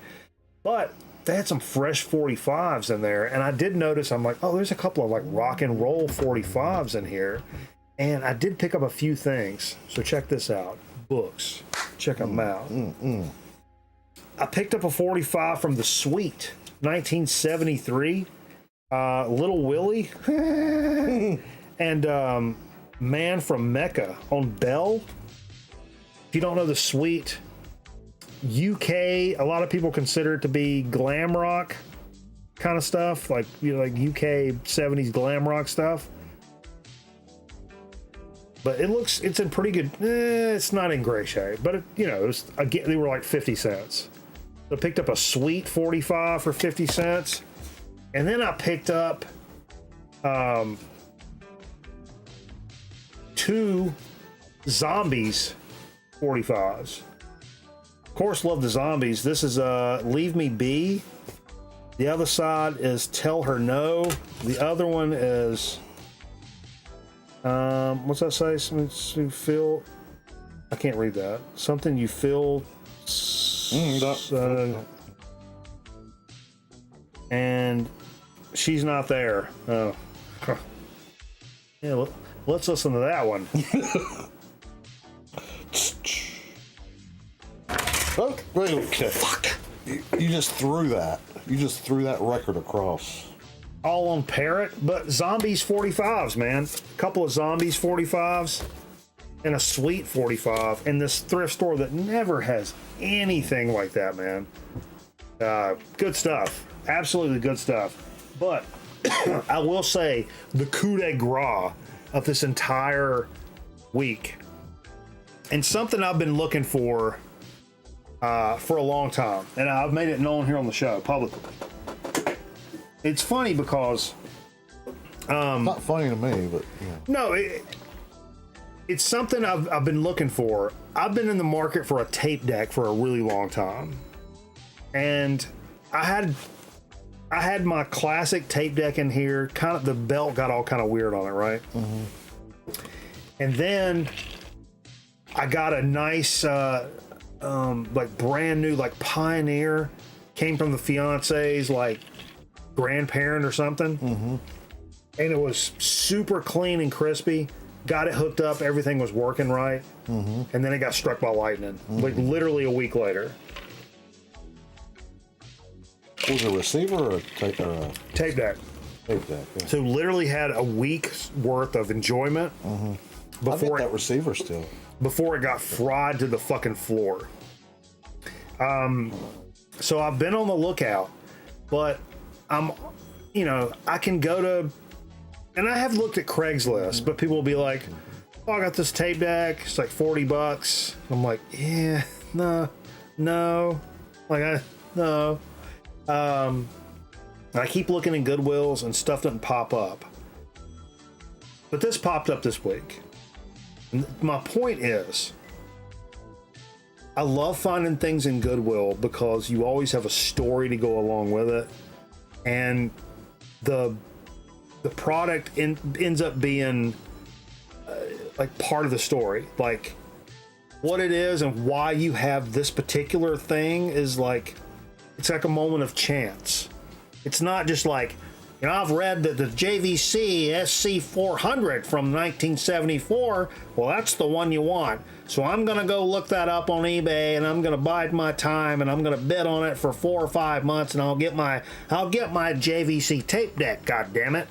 But they had some fresh 45s in there, and I did notice, I'm like, oh, there's a couple of like rock and roll 45s in here. And I did pick up a few things. So check this out. Books. Check them out. I picked up a 45 from the Sweet, 1973. Little Willie and Man from Mecca on Bell. If you don't know the Sweet, UK, a lot of people consider it to be glam rock kind of stuff, like like UK 70s glam rock stuff. But it's in pretty good. It's not in great shape, but again, they were like 50 cents. So I picked up a Sweet 45 for 50 cents. And then I picked up 2 Zombies 45s. Of course, love the Zombies. This is Leave Me Be. The other side is Tell Her No. The other one is what's that say? Something you feel. I can't read that. Something you feel. And She's Not There. Oh. Yeah, let's listen to that one. Oh, wait, okay. Fuck. You just threw that. You just threw that record across. All on Parrot, but Zombies 45s, man. A couple of Zombies 45s and a Sweet 45 in this thrift store that never has anything like that, man. Good stuff. Absolutely good stuff. But I will say the coup de grace of this entire week, and something I've been looking for a long time, and I've made it known here on the show publicly. It's funny because not funny to me, but no, it's something I've been looking for. I've been in the market for a tape deck for a really long time, and I had my classic tape deck in here. Kind of the belt got all kind of weird on it, right? And then I got a nice like brand new like Pioneer, came from the fiance's like grandparent or something, and it was super clean and crispy. Got it hooked up, everything was working right, and then it got struck by lightning like literally a week later. Was it a receiver or a tape deck? Tape deck. Tape deck. Yeah. So literally had a week's worth of enjoyment before that receiver still. Before it got fried to the fucking floor. So I've been on the lookout, but I can go to, and I have looked at Craigslist, but people will be like, oh, I got this tape deck. It's like $40. I'm like, yeah, no. Like, no. I keep looking in Goodwills and stuff doesn't pop up. But this popped up this week. And my point is, I love finding things in Goodwill because you always have a story to go along with it. And the product ends up being like part of the story. Like what it is and why you have this particular thing is like, it's like a moment of chance. It's not just like, I've read that the JVC SC400 from 1974, well, that's the one you want. So I'm going to go look that up on eBay, and I'm going to bide my time, and I'm going to bid on it for 4 or 5 months, and I'll get my JVC tape deck, goddammit.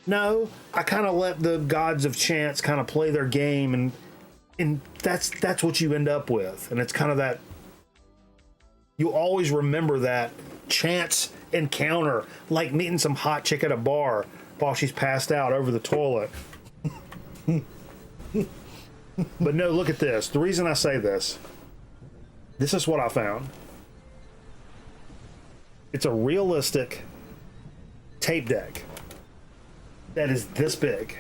No, I kind of let the gods of chance kind of play their game, and that's what you end up with. And it's kind of that, you always remember that chance encounter, like meeting some hot chick at a bar while she's passed out over the toilet. But no, look at this. The reason I say this is what I found. It's a realistic tape deck that is this big.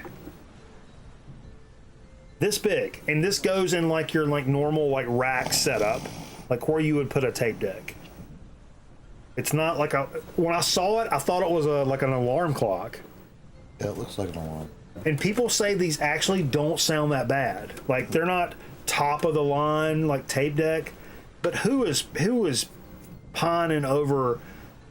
This big. And this goes in like your like normal like rack setup, like where you would put a tape deck. It's not like when I saw it, I thought it was like an alarm clock. Yeah, it looks like an alarm. And people say these actually don't sound that bad. Like they're not top of the line like tape deck, but who is pining over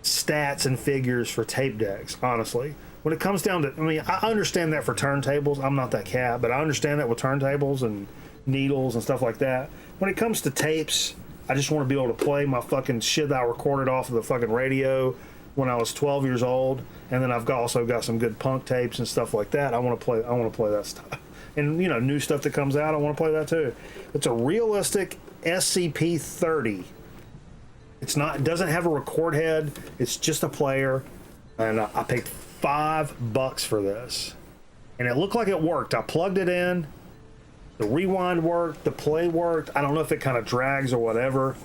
stats and figures for tape decks, honestly? When it comes down to, I mean, I understand that for turntables. I'm not that cat, but I understand that with turntables and needles and stuff like that. When it comes to tapes, I just want to be able to play my fucking shit that I recorded off of the fucking radio when I was 12 years old, and then I've also got some good punk tapes and stuff like that. I want to play that stuff, and you know, new stuff that comes out, I want to play that too. It's a realistic SCP-30. It doesn't have a record head. It's just a player, and I paid $5 for this, and it looked like it worked. I plugged it in. The rewind worked. The play worked. I don't know if it kind of drags or whatever,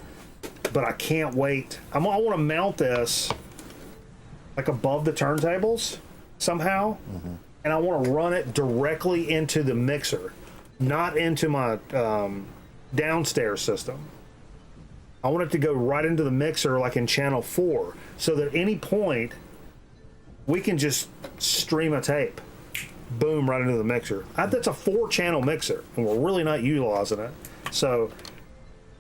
but I can't wait. I want to mount this like above the turntables somehow, and I want to run it directly into the mixer, not into my downstairs system. I want it to go right into the mixer like in channel 4, so that at any point we can just stream a tape. Boom, right into the mixer. That's a 4-channel mixer, and we're really not utilizing it. So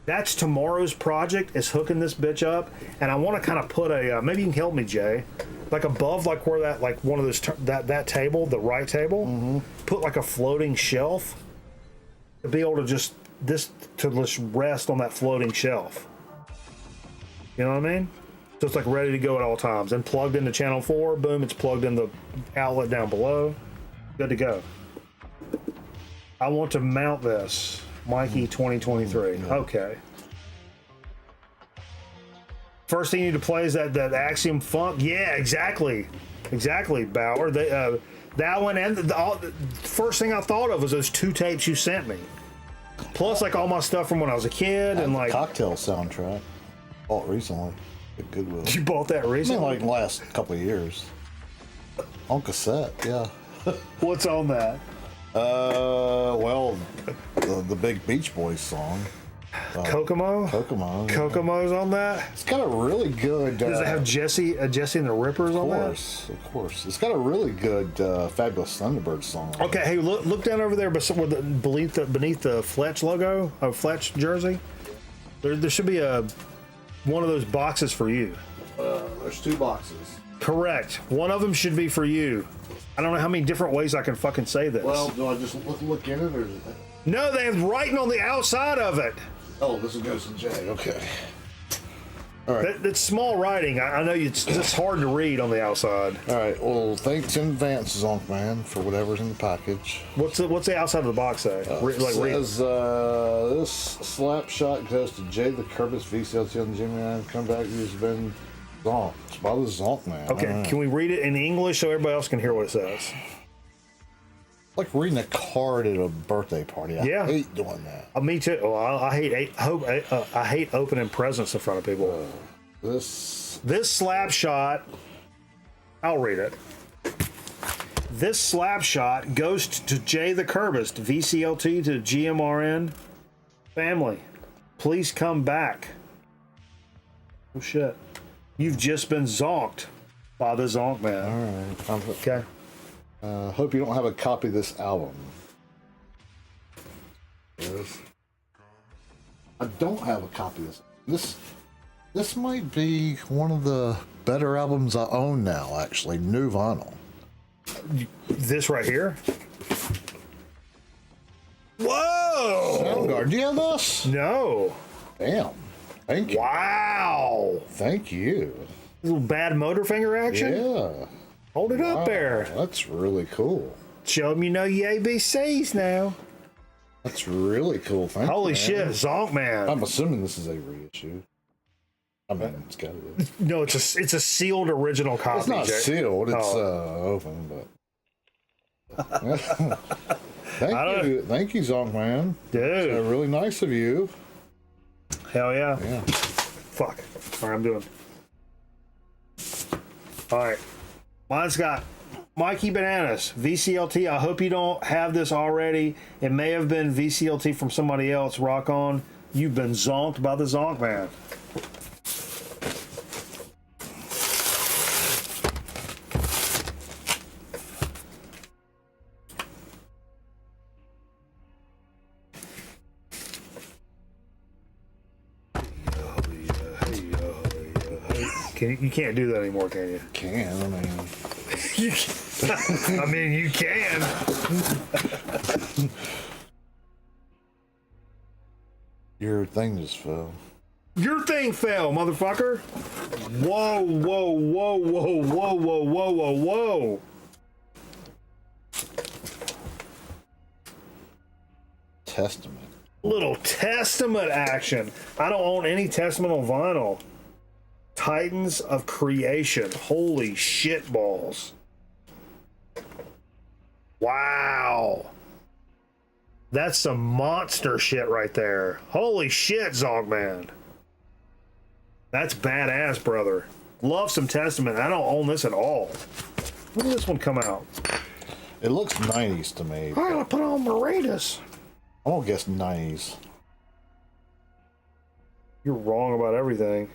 that's tomorrow's project, is hooking this bitch up, and I want to kind of put a maybe you can help me, Jay, like above, like where that, like one of those that table, the right table, put like a floating shelf to be able to just rest on that floating shelf. You know what I mean? So it's like ready to go at all times, and plugged into channel 4. Boom, it's plugged in the outlet down below. Good to go. I want to mount this. Mikey 2023. Okay. First thing you need to play is that Axiom Funk. Yeah, exactly. Exactly, Bauer. That one, and the first thing I thought of was those 2 tapes you sent me. Plus, like, all my stuff from when I was a kid, and like Cocktail soundtrack. Bought recently at Goodwill. You bought that I mean, recently? like last couple of years. On cassette, yeah. What's on that? Well, the big Beach Boys song. Kokomo? Kokomo. Yeah. Kokomo's on that? It's got a really good. Does it have Jesse and the Rippers on that? Of course. It's got a really good Fabulous Thunderbird song. Okay, hey, look down over there beneath the Fletch logo, a Fletch jersey. There should be one of those boxes for you. There's 2 boxes. Correct. One of them should be for you. I don't know how many different ways I can fucking say this. Well, do I just look in it, or? No, they have writing on the outside of it. Oh, this is Ghost and Jay. Okay. All right. That's small writing. I know it's hard to read on the outside. All right. Well, thanks in advance, Zonk Man, for whatever's in the package. What's the outside of the box say? It says, this slap shot goes to Jay the Kerbis VCLT on the Jimmy Man. Come back, he's been zonked. It's by the Zonk Man. Okay, can we read it in English so everybody else can hear what it says? Like reading a card at a birthday party. I hate doing that. Me too. Well, I hate opening presents in front of people. This slap shot, I'll read it. This slap shot goes to Jay the Kerbist, VCLT to GMRN family. Please come back. Oh shit. You've just been zonked by the Zonk Man. All right. Okay. Hope you don't have a copy of this album. I don't have a copy of this. This might be one of the better albums I own now, actually. New vinyl. This right here? Whoa! Soundgarden. Do you have this? No. Damn. Thank you. Wow. Thank you. Little bad motor finger action? Yeah. Hold it up there. That's really cool. Show them you know your ABCs now. That's really cool. Thank Holy you, shit, Zonk Man. I'm assuming this is a reissue. I mean, it's got to be. No, it's a sealed original copy. It's not Jay. sealed. It's open, but. Thank you, Zonk Man. Dude. It's really nice of you. Hell yeah. Yeah. Fuck. All right, I'm doing. All right. Mine's got Mikey Bananas, VCLT. I hope you don't have this already. It may have been VCLT from somebody else. Rock on. You've been zonked by the Zonk Man. You can't do that anymore, can you? Can, I mean. I mean, you can. Your thing just fell. Your thing fell, motherfucker. Whoa, whoa, whoa, whoa, whoa, whoa, whoa, whoa, whoa. Testament. Little Testament action. I don't own any Testament on vinyl. Titans of Creation. Holy shit balls. Wow. That's some monster shit right there. Holy shit, Zogman. That's badass, brother. Love some Testament. I don't own this at all. When did this one come out? It looks 90s to me. I gotta put on Maratus. I'm gonna guess 90s. You're wrong about everything.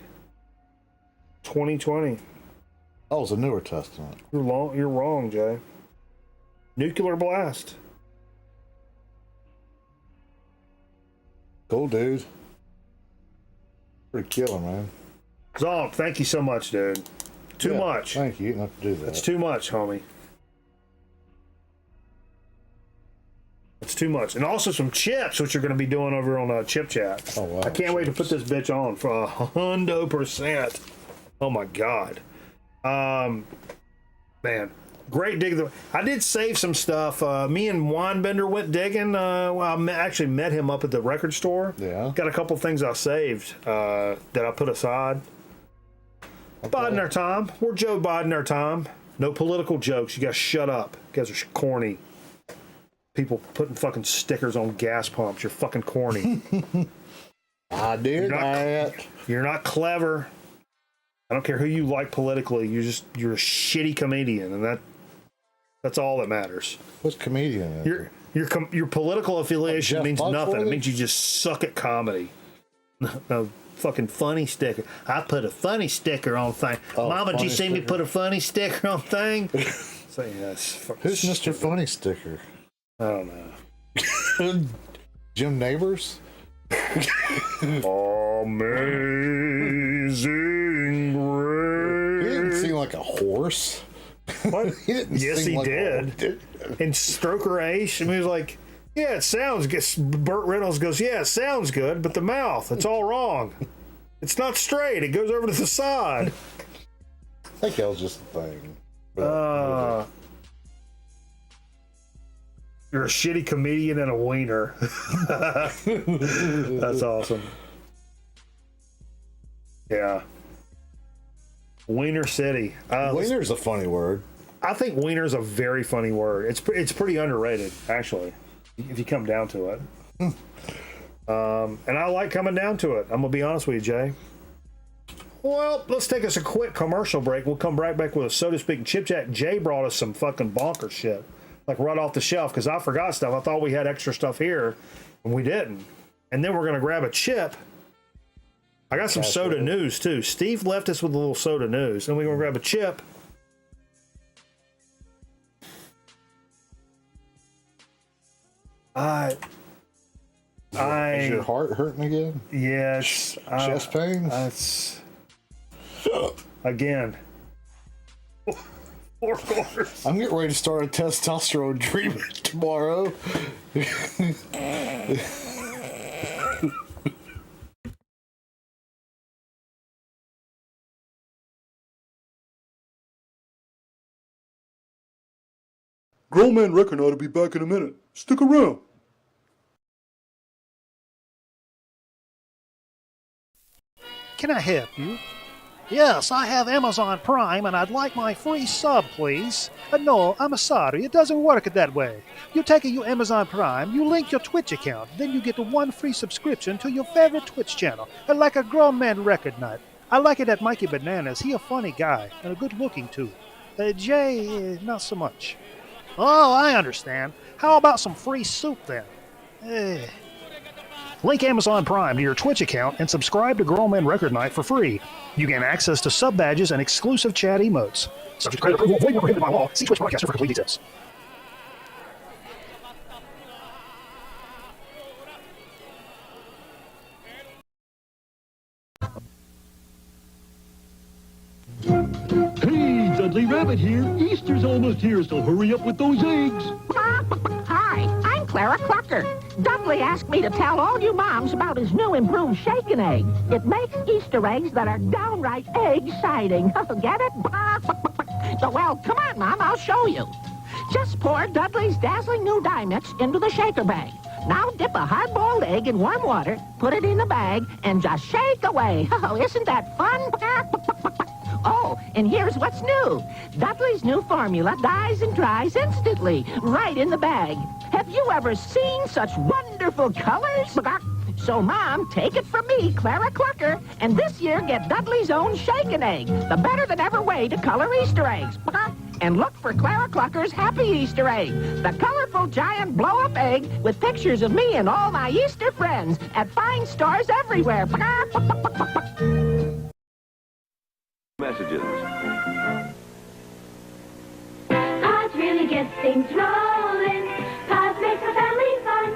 2020. Oh, it's a newer Testament. You're wrong, Jay. Nuclear Blast. Cool, dude. Pretty killer, man. Zonk, thank you so much, dude. Too much. Thank you. You didn't have to do that. It's too much, homie. It's too much. And also some chips, which you're going to be doing over on Chip Chat. Oh, wow. I can't wait to put this bitch on for 100%. Oh, my God. Man. Great dig. I did save some stuff. Me and Winebender went digging. Well, I actually met him up at the record store. Yeah. Got a couple things I saved that I put aside. Okay. Biding our time. We're Joe Biden our time. No political jokes. You guys shut up. You guys are corny. People putting fucking stickers on gas pumps. You're fucking corny. I did that. You're not clever. I don't care who you like politically. You're a shitty comedian, and that's all that matters. What's comedian? Your political affiliation means nothing. It means you just suck at comedy. No fucking funny sticker. I put a funny sticker on thing. Mama, did you see me put a funny sticker on thing? So yes. Who's Mr. Funny Sticker? I don't know. Jim Neighbors? Amazing Grace. He didn't seem like a horse. What? Yes, he did. And Stroker Ace, and he was like, yeah, it sounds good. Burt Reynolds goes, yeah, it sounds good, but the mouth, it's all wrong. It's not straight. It goes over to the side. I think that was just a thing. But, you're a shitty comedian and a wiener. That's awesome. Yeah. Wiener City. Wiener's a funny word. I think wiener's a very funny word. It's pretty underrated, actually, if you come down to it. And I like coming down to it. I'm going to be honest with you, Jay. Well, let's take us a quick commercial break. We'll come right back with a So to Speak Chip Chat. Jay brought us some fucking bonker shit. Like right off the shelf, because I forgot stuff. I thought we had extra stuff here, and we didn't. And then we're going to grab a chip. I got some soda news, too. Steve left us with a little soda news. And we're going to grab a chip. Is your heart hurting again? Yes. Chest pains? That's... Again. 4 quarters. I'm getting ready to start a testosterone treatment tomorrow. Grown Man Reckon ought to be back in a minute. Stick around. Can I help you? Yes, I have Amazon Prime and I'd like my free sub, please. No, I'm sorry, it doesn't work that way. You take your Amazon Prime, you link your Twitch account, then you get 1 free subscription to your favorite Twitch channel, like a Grown Man Record Night. I like it at Mikey Bananas. He a funny guy and a good looking too. Jay, not so much. Oh, I understand. How about some free soup then? Link Amazon Prime to your Twitch account and subscribe to Grown Man Record Night for free. You gain access to sub badges and exclusive chat emotes. Subject to credit approval, void where prohibited by law. See Twitch Broadcaster for complete details. Dudley Rabbit here. Easter's almost here, so hurry up with those eggs. Hi, I'm Clara Clucker. Dudley asked me to tell all you moms about his new improved shaken egg. It makes Easter eggs that are downright egg-citing. Get it? Well, come on, Mom, I'll show you. Just pour Dudley's dazzling new dye mix into the shaker bag. Now dip a hard-boiled egg in warm water, put it in the bag, and just shake away. Oh, isn't that fun? Oh, and here's what's new. Dudley's new formula dyes and dries instantly, right in the bag. Have you ever seen such wonderful colors? So, Mom, take it from me, Clara Clucker, and this year get Dudley's own shaken egg, the better-than-ever way to color Easter eggs. And look for Clara Clucker's Happy Easter Egg, the colorful giant blow-up egg with pictures of me and all my Easter friends at fine stores everywhere. Messages. Pods really get things rolling. Pods make for family fun.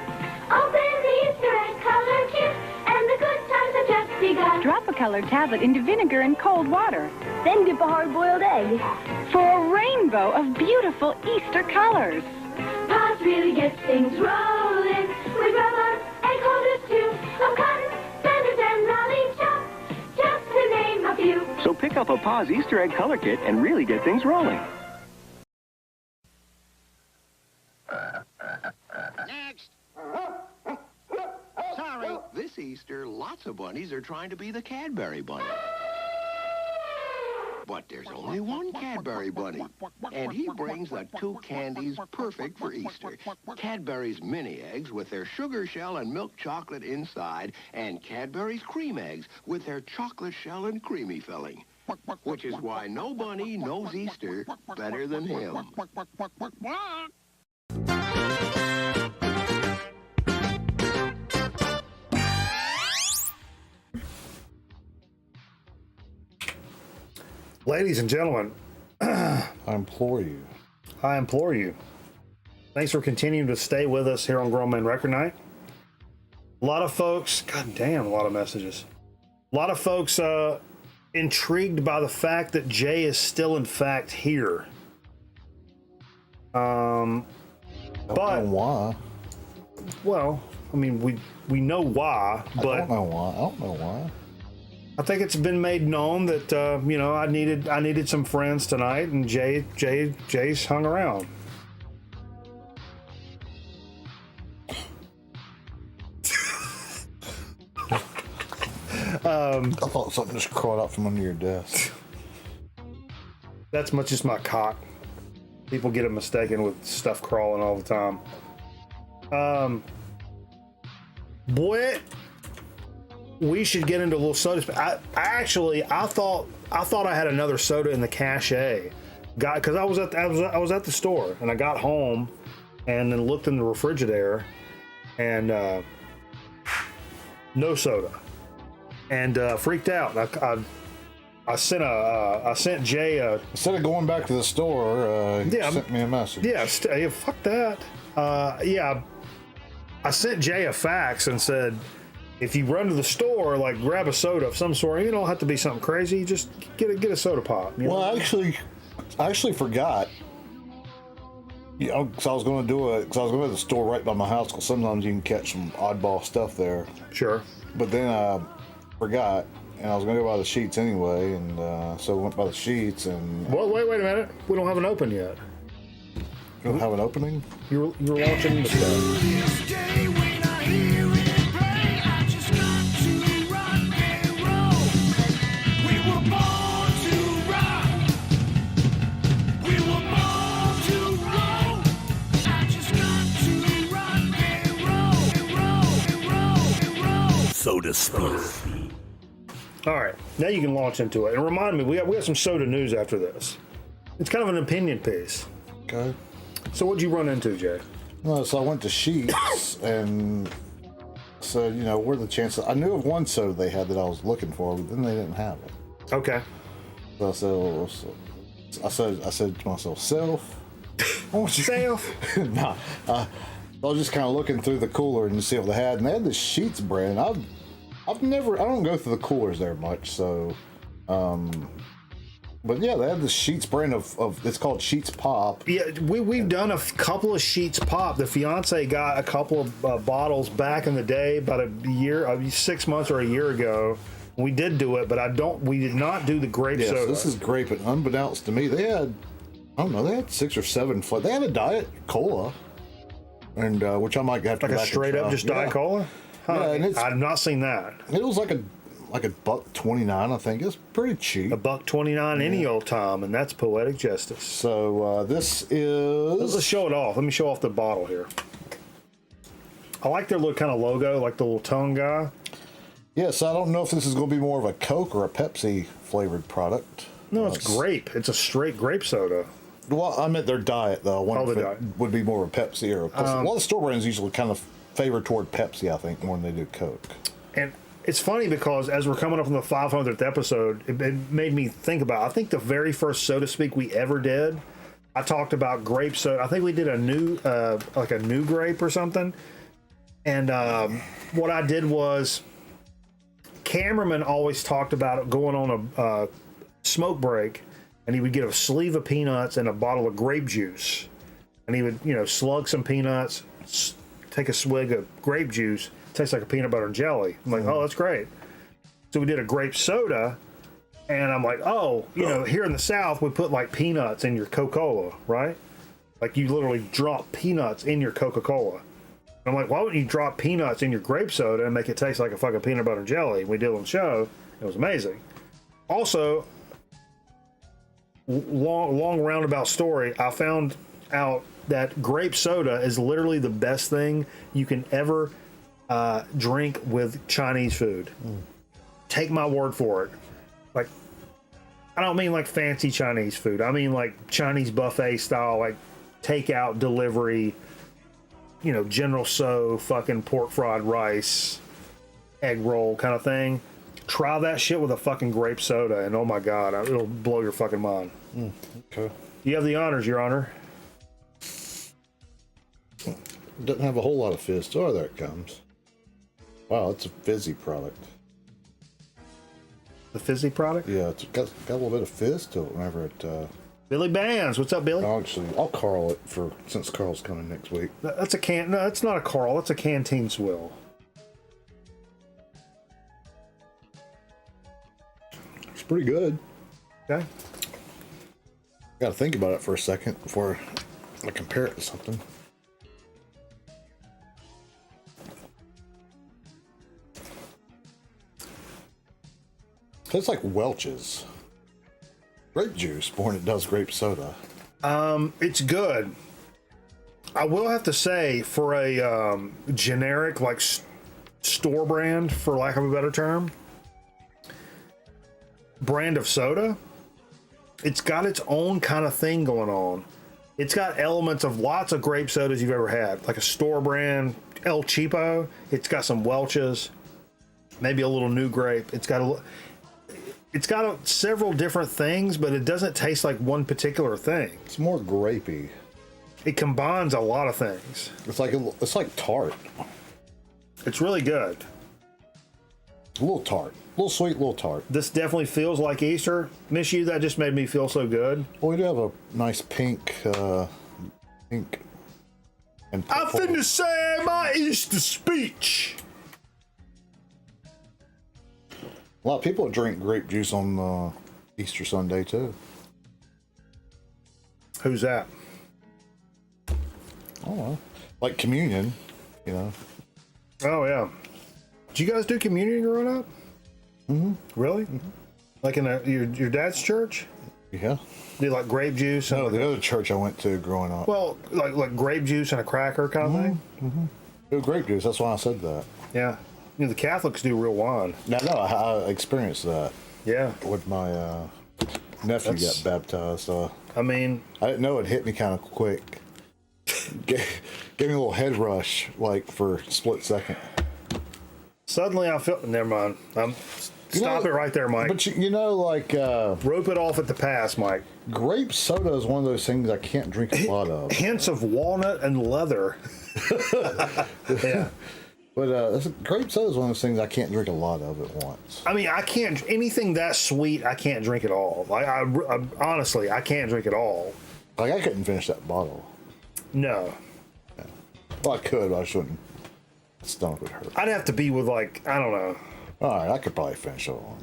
Open the Easter egg color kit, and the good times have just begun. Drop a colored tablet into vinegar and cold water. Then dip a hard-boiled egg For a rainbow of beautiful Easter colors. Pods really get things rolling. With rubber egg holders too, of cotton, feathers, and lollipop, just to name a few. So pick up a Paws Easter egg color kit and really get things rolling. Next. Sorry. This Easter, lots of bunnies are trying to be the Cadbury Bunny. But there's only one Cadbury Bunny, and he brings the two candies perfect for Easter. Cadbury's mini eggs with their sugar shell and milk chocolate inside, and Cadbury's cream eggs with their chocolate shell and creamy filling. Which is why no bunny knows Easter better than him. Ladies and gentlemen, I implore you. Thanks for continuing to stay with us here on Grown Man Record Night. A lot of folks, god damn, a lot of messages. A lot of folks intrigued by the fact that Jay is still in fact here. But why? Well, I mean, we know why, but I don't know why. I think it's been made known that I needed some friends tonight, and Jay's hung around. I thought something just crawled out from under your desk. That's just my cock. People get it mistaken with stuff crawling all the time. Boy, we should get into a little soda. I thought I had another soda in the cache. Because I was at the store, and I got home and then looked in the refrigerator, and no soda, and freaked out. I sent Jay instead of going back to the store, he sent me a message. Yeah, fuck that. I sent Jay a fax and said, if you run to the store, like, grab a soda of some sort. You don't have to be something crazy. Just get a soda pop. Well, I actually forgot. Because I was going to do it. Because I was going to the store right by my house. Because sometimes you can catch some oddball stuff there. Sure. But then I forgot, and I was going to go by the sheets anyway, and so I went by the sheets. And well, wait a minute. We don't have an open yet. You don't have an opening? You're launching the stuff. Soda Speed. All right, now you can launch into it. And remind me, we got some soda news after this. It's kind of an opinion piece. Okay. So what'd you run into, Jay? Well, so I went to Sheets and said, what are the chances? I knew of one soda they had that I was looking for, but then they didn't have it. Okay. So I said to myself, self. Self? Nah. I was just kind of looking through the cooler and to see what they had, and they had the Sheets brand. I don't go through the coolers there much, so But yeah, they have the Sheets brand of it's called Sheets Pop. Yeah, we've done a couple of Sheets Pop. The fiance got a couple of bottles back in the day, about a year, 6 months or a year ago. We did do it, but we did not do the grape soda. So this is grape, and unbeknownst to me, they had, I don't know, they had 6 or 7 flavors. They had a diet cola, and which I might have to like go a back straight and up try. just Diet Cola. Huh. Yeah, and I've not seen that. it was like a $1.29, I think. It's pretty cheap. $1.29 any old time, and that's poetic justice. So this is. Let's show it off. Let me show off the bottle here. I like their little kind of logo, like the little tongue guy. Yes, I don't know if this is going to be more of a Coke or a Pepsi flavored product. No, it's grape. It's a straight grape soda. Well, I meant their diet, though. I wonder if diet. it would be more of a Pepsi or a lot of store brands usually kind of favor toward Pepsi, I think, more than they do Coke. And it's funny because as we're coming up on the 500th episode, it made me think about, I think the very first Soda Speak we ever did, I talked about grape soda. I think we did a new, like a new grape or something. And what I did was, cameraman always talked about going on a smoke break, and he would get a sleeve of peanuts and a bottle of grape juice. And he would, slug some peanuts, take a swig of grape juice, tastes like a peanut butter and jelly. I'm like, oh, that's great. So we did a grape soda, and I'm like, oh, here in the South, we put like peanuts in your Coca-Cola, right? Like you literally drop peanuts in your Coca-Cola. I'm like, why wouldn't you drop peanuts in your grape soda and make it taste like a fucking peanut butter and jelly? We did on the show. It was amazing. Also, long roundabout story, I found out that grape soda is literally the best thing you can ever drink with Chinese food. Take my word for it. Like, I don't mean like fancy Chinese food. I mean like Chinese buffet style, like takeout, delivery, General Tso, fucking pork fried rice, egg roll kind of thing. Try that shit with a fucking grape soda, and oh my god, it'll blow your fucking mind. Okay. You have the honors, Your Honor. Doesn't have a whole lot of fizz. Oh, there it comes. Wow, it's a fizzy product. The fizzy product? Yeah, it's got a little bit of fizz to it whenever it. Billy Bands, what's up, Billy? I'll Carl it since Carl's coming next week. That's a can. No, that's not a Carl. That's a canteen swill. It's pretty good. Okay. Got to think about it for a second before I compare it to something. Tastes like Welch's grape juice more than it does grape soda. It's good. I will have to say, for a generic like store brand, for lack of a better term, brand of soda, it's got its own kind of thing going on. It's got elements of lots of grape sodas you've ever had, like a store brand El Cheapo. It's got some Welch's, maybe a little new grape. It's got several different things, but it doesn't taste like one particular thing. It's more grapey. It combines a lot of things. It's like tart. It's really good. A little tart. A little sweet, a little tart. This definitely feels like Easter. Miss you, that just made me feel so good. Well, we do have a nice pink and I finna say my Easter speech. A lot of people drink grape juice on Easter Sunday, too. Who's that? Oh, like communion, Oh, yeah. Did you guys do communion growing up? Mm-hmm. Really? Mm-hmm. Like in your dad's church? Yeah. Do like grape juice? No, the other church I went to growing up. Well, like grape juice and a cracker kind of thing? Mm-hmm. It was grape juice. That's why I said that. Yeah. The Catholics do real wine. No, I experienced that. Yeah. With my nephew got baptized. I mean, I didn't know it hit me kind of quick. Gave me a little head rush, like for a split second. Suddenly I feel. Never mind. Stop it right there, Mike. But like rope it off at the pass, Mike. Grape soda is one of those things I can't drink a lot of. Hints of walnut and leather. Yeah. But grape soda is one of those things I can't drink a lot of at once. I mean, I can't anything that sweet. I can't drink it all. Like I honestly, I can't drink it all. Like I couldn't finish that bottle. No. Yeah. Well, I could, but I shouldn't. My stomach would hurt. I'd have to be with like I don't know. All right, I could probably finish it all.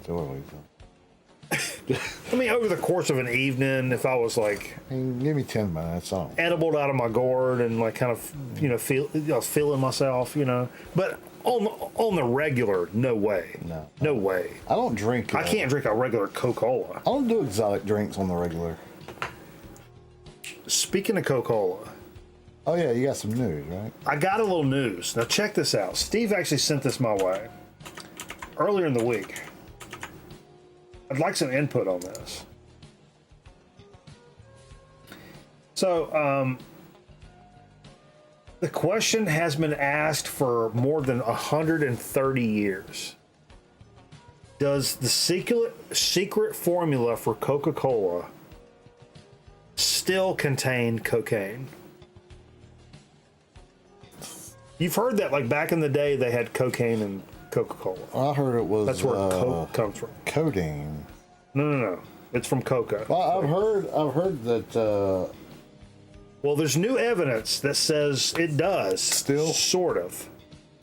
I mean, over the course of an evening, if I was like, give me 10 minutes. Edibled out of my gourd and like kind of, feeling myself, But on the regular, no way. No way. I don't drink. I can't drink a regular Coca-Cola. I don't do exotic drinks on the regular. Speaking of Coca-Cola. Oh yeah, you got some news, right? I got a little news. Now check this out. Steve actually sent this my way earlier in the week. I'd like some input on this. So, the question has been asked for more than 130 years. Does the secret formula for Coca-Cola still contain cocaine? You've heard that, like back in the day, they had cocaine in Coca-Cola. I heard it was. That's where Coke comes from. Codeine. No. It's from Coca. Well, I've heard that. Well, there's new evidence that says it does. Still, sort of.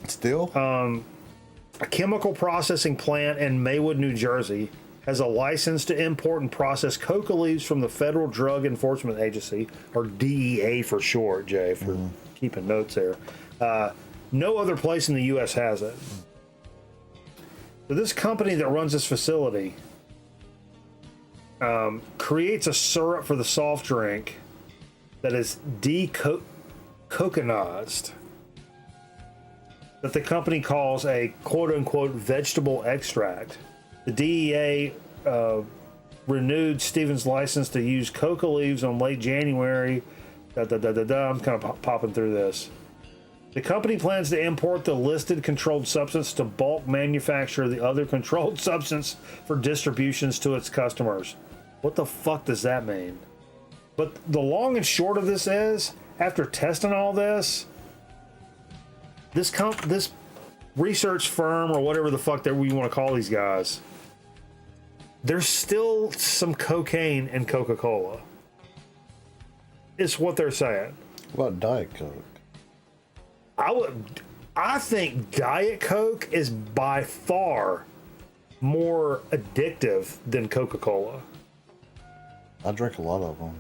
Still. A chemical processing plant in Maywood, New Jersey, has a license to import and process coca leaves from the Federal Drug Enforcement Agency, or DEA for short, Jay, for keeping notes there. No other place in the U.S. has it. So this company that runs this facility creates a syrup for the soft drink that is decoconized, that the company calls a quote-unquote vegetable extract. The DEA renewed Stevens' license to use coca leaves on late January. I'm kind of popping through this. The company plans to import the listed controlled substance to bulk manufacture the other controlled substance for distributions to its customers. What the fuck does that mean? But the long and short of this is, after testing all this, this research firm, or whatever the fuck that we want to call these guys, there's still some cocaine in Coca-Cola. It's what they're saying. What about Diet Coke? I think Diet Coke is by far more addictive than Coca-Cola. I drink a lot of them.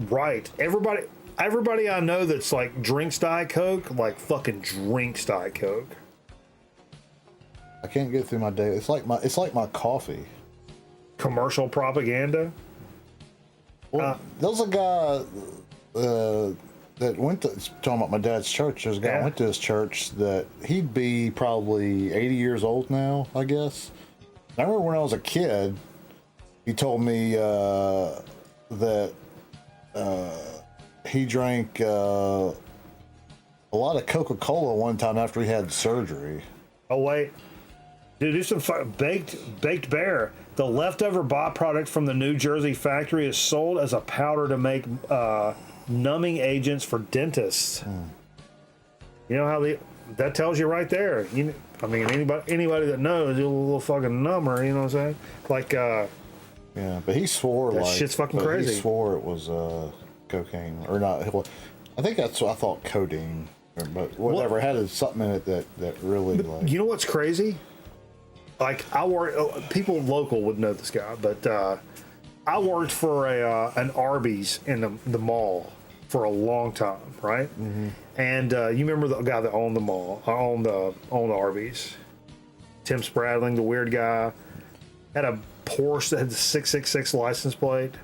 Right. Everybody I know that's like drinks Diet Coke, like fucking drinks Diet Coke. I can't get through my day. It's like my coffee. Commercial propaganda. Well, there was a guy that went to, talking about my dad's church. There's a guy that went to his church that he'd be probably 80 years old now, I guess. I remember when I was a kid, he told me that he drank a lot of Coca-Cola one time after he had surgery. Oh wait, dude, do some baked bear. The leftover byproduct from the New Jersey factory is sold as a powder to make numbing agents for dentists. You know how that tells you right there. I mean, anybody that knows, you're a little fucking number. You know what I'm saying? Like, yeah, but he swore that shit's fucking crazy. He swore it was cocaine or not. I think that's what I thought, codeine, but whatever. It had something in it that really like. You know what's crazy? Like people local would know this guy, but I worked for an Arby's in the mall for a long time, right? Mm-hmm. And you remember the guy that owned the mall, owned the Arby's, Tim Spradling, the weird guy, had a Porsche that had the 666 license plate.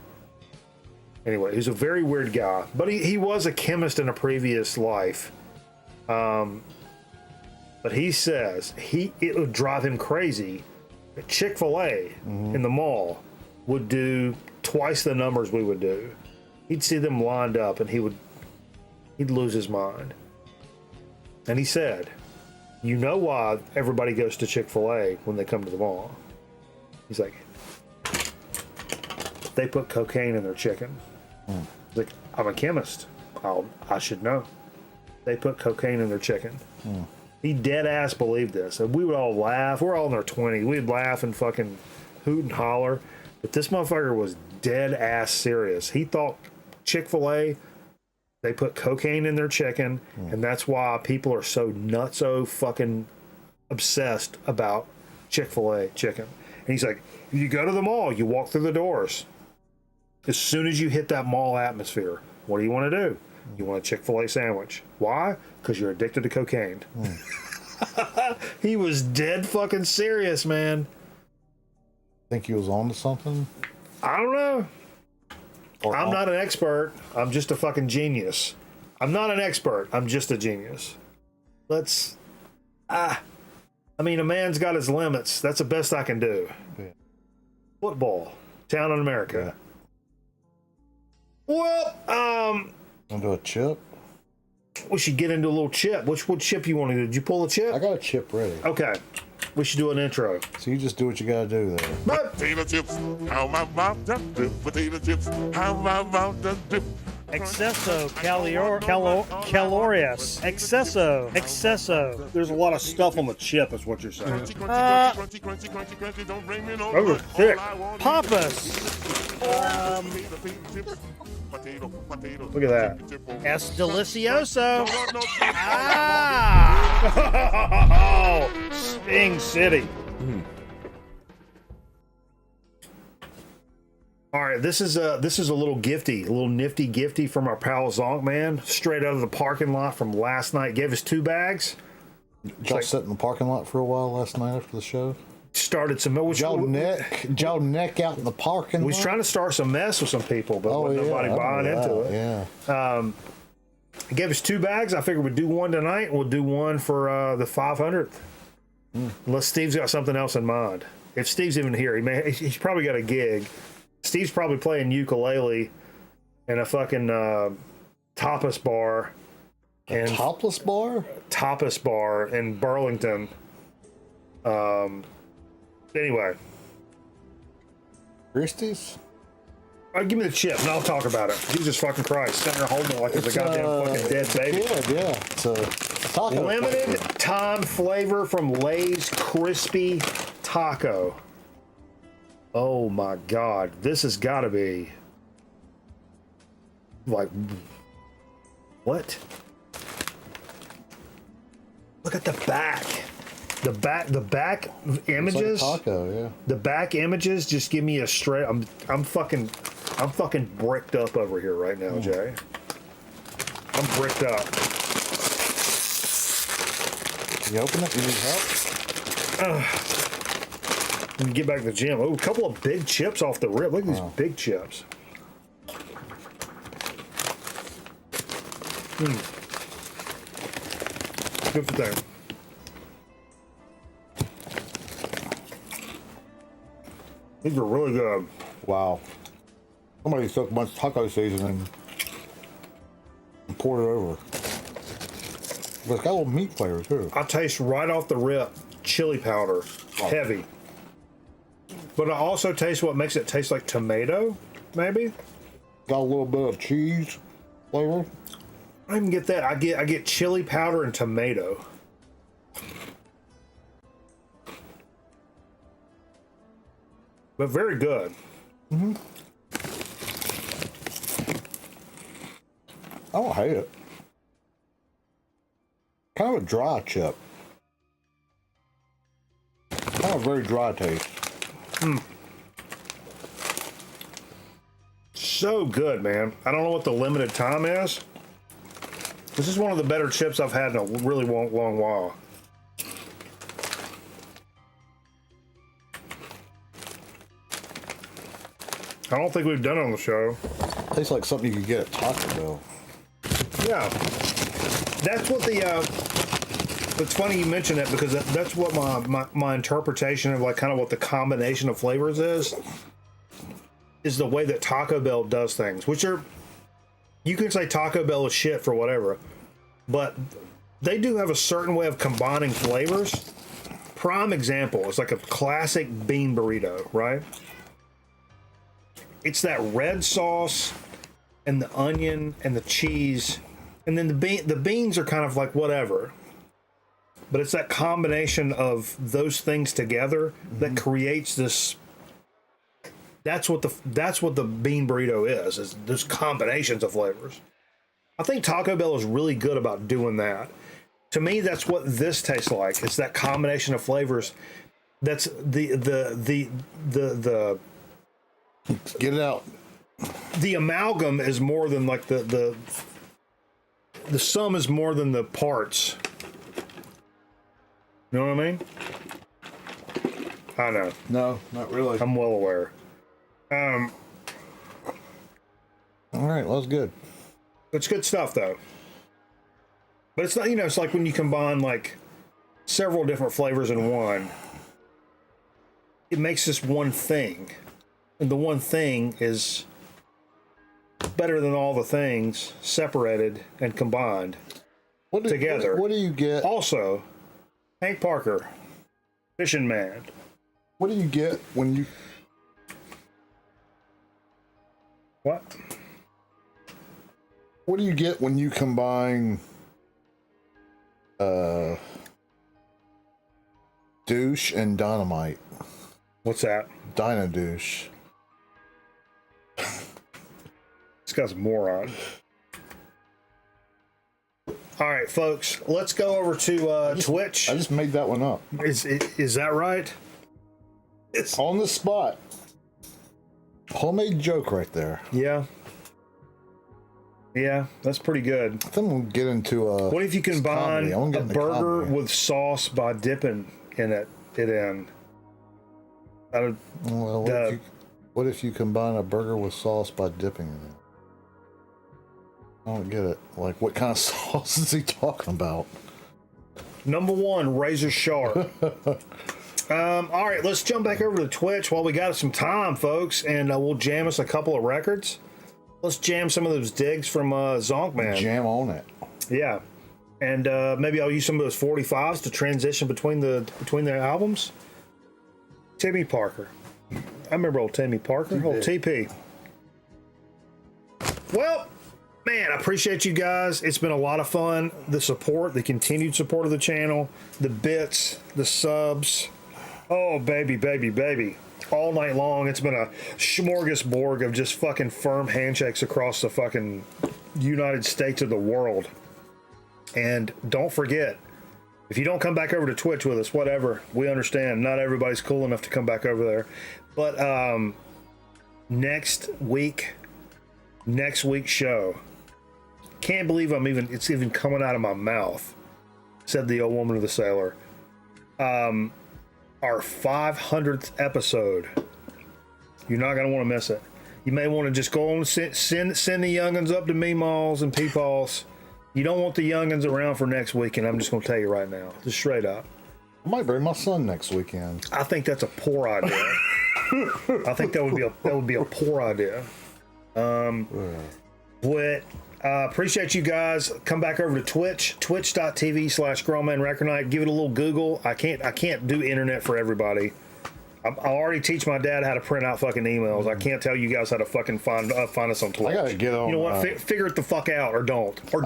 Anyway, he's a very weird guy, but he was a chemist in a previous life. But he says it would drive him crazy that Chick-fil-A in the mall would do twice the numbers we would do. He'd see them lined up and he'd lose his mind. And he said, you know why everybody goes to Chick-fil-A when they come to the mall? He's like, they put cocaine in their chicken. He's like, I'm a chemist. I should know. They put cocaine in their chicken. He dead ass believed this. And we would all laugh. We're all in our 20s. We'd laugh and fucking hoot and holler. But this motherfucker was dead ass serious. He thought Chick-fil-A, they put cocaine in their chicken, and that's why people are so nutso fucking obsessed about Chick-fil-A chicken. And he's like, you go to the mall, you walk through the doors. As soon as you hit that mall atmosphere, what do you want to do? You want a Chick-fil-A sandwich. Why? Because you're addicted to cocaine. He was dead fucking serious, man. Think he was on to something? I don't know. Or I'm not an expert. I'm just a fucking genius. I'm not an expert. I'm just a genius. I mean, a man's got his limits. That's the best I can do. Yeah. Football. Town in America. Yeah. Well, Into a chip? we should get into a little chip. What chip you want to do? Did you pull a chip? I got a chip ready. Okay. We should do an intro. So you just do what you gotta do there. Potato chips, how my mom done do. Potato chips, how my mom done do. Excesso calorious. Excesso. There's a lot of stuff on the chip, is what you're saying. Crunchy, crunchy, crunchy, crunchy, don't bring me no Those are thick. Pampas. Look at that. Es delicioso. Sting City. All right, this is a little gifty, a little nifty gifty from our pal Zonk, man. Straight out of the parking lot from last night. Gave us 2 bags. Did y'all sit in the parking lot for a while last night after the show? Started some. Y'all neck out in the parking lot? We was trying to start some mess with some people, but nobody buying into it. Yeah. He gave us 2 bags. I figured we'd do one tonight, and we'll do one for the 500th. Unless Steve's got something else in mind. If Steve's even here, he's probably got a gig. Steve's probably playing ukulele in a fucking tapas bar. Topless bar? Tapas bar in Burlington. Anyway. Christie's? Give me the chip and I'll talk about it. Jesus fucking Christ. Sitting there holding it like it's a goddamn fucking dead baby. Good, yeah. It's a taco. Limited time flavor from Lay's Crispy Taco. Oh my God. This has got to be like, what? Look at the back. The back images. Like a taco, yeah. The back images just give me a straight. I'm fucking bricked up over here right now, Jay. I'm bricked up. You open it? You need help? Let me get back to the gym. Oh, a couple of big chips off the rib. Look at these big chips. Good thing. These are really good. Wow. Somebody took a bunch of taco seasoning and poured it over. But it's got a little meat flavor too. I taste right off the rip chili powder. Heavy. But I also taste what makes it taste like tomato, maybe? Got a little bit of cheese flavor. I don't even get that. I get chili powder and tomato. But very good. I don't hate it. Kind of a dry chip. Kind of a very dry taste. So good, man. I don't know what the limited time is. This is one of the better chips I've had in a really long while. I don't think we've done it on the show. Tastes like something you could get at Taco Bell. Yeah. That's what the... it's funny you mention it because that's what my interpretation of like kind of what the combination of flavors is the way that Taco Bell does things, which are... You can say Taco Bell is shit for whatever, but they do have a certain way of combining flavors. Prime example is like a classic bean burrito, right? It's that red sauce and the onion and the cheese, and then the beans are kind of like whatever. but it's that combination of those things together that creates this. That's what the bean burrito is those combinations of flavors. I think Taco Bell is really good about doing that. To me, that's what this tastes like. It's that combination of flavors. That's the get it out. The amalgam is more than like the sum is more than the parts. You know what I mean? I know. No, not really. I'm well aware. All right, well, that's good. It's good stuff though. But it's not, it's like when you combine like several different flavors in one, it makes this one thing. And the one thing is better than all the things separated and combined together. What do you get? Also, Hank Parker, Fishing Man. What do you get when you... What? What do you get when you combine douche and dynamite? What's that? Dino douche. This guy's a moron. All right, folks, let's go over to Twitch. I just made that one up. Is that right? It's on the spot. Homemade joke right there. Yeah. Yeah, that's pretty good. I think we'll get into what if you combine a burger with sauce by dipping it in? Well, what if you combine a burger with sauce by dipping it in? I don't get it. Like, what kind of sauce is he talking about? Number one, razor sharp. All right, let's jump back over to Twitch while we got some time, folks, and we'll jam us a couple of records. Let's jam some of those digs from Zonkman. Jam on it. Yeah, and maybe I'll use some of those 45s to transition between the albums. Timmy Parker. I remember old Timmy Parker. Old TP. Well, man, I appreciate you guys. It's been a lot of fun. The support, the continued support of the channel, the bits, the subs. Oh, baby, baby, baby. All night long, it's been a smorgasbord of just fucking firm handshakes across the fucking United States of the world. And don't forget, if you don't come back over to Twitch with us, whatever, we understand. Not everybody's cool enough to come back over there. But next week's show, can't believe it's even coming out of my mouth, said the old woman of the sailor. Our 500th episode. You're not going to want to miss it. You may want to just go on and send the youngins up to Meemaws and Peepaws. You don't want the youngins around for next weekend. I'm just going to tell you right now. Just straight up. I might bring my son next weekend. I think that's a poor idea. I think that would be a poor idea. But appreciate you guys. Come back over to Twitch, twitch.tv/GrownManRecordNight. Give it a little Google. I can't do internet for everybody. I already teach my dad how to print out fucking emails. I can't tell you guys how to fucking find us on Twitch. I gotta get on. You know what? Figure it the fuck out, or don't. No,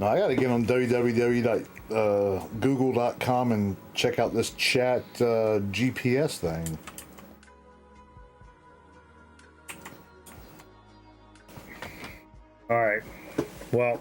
I gotta get on www.google.com and check out this chat GPS thing. All right. Well,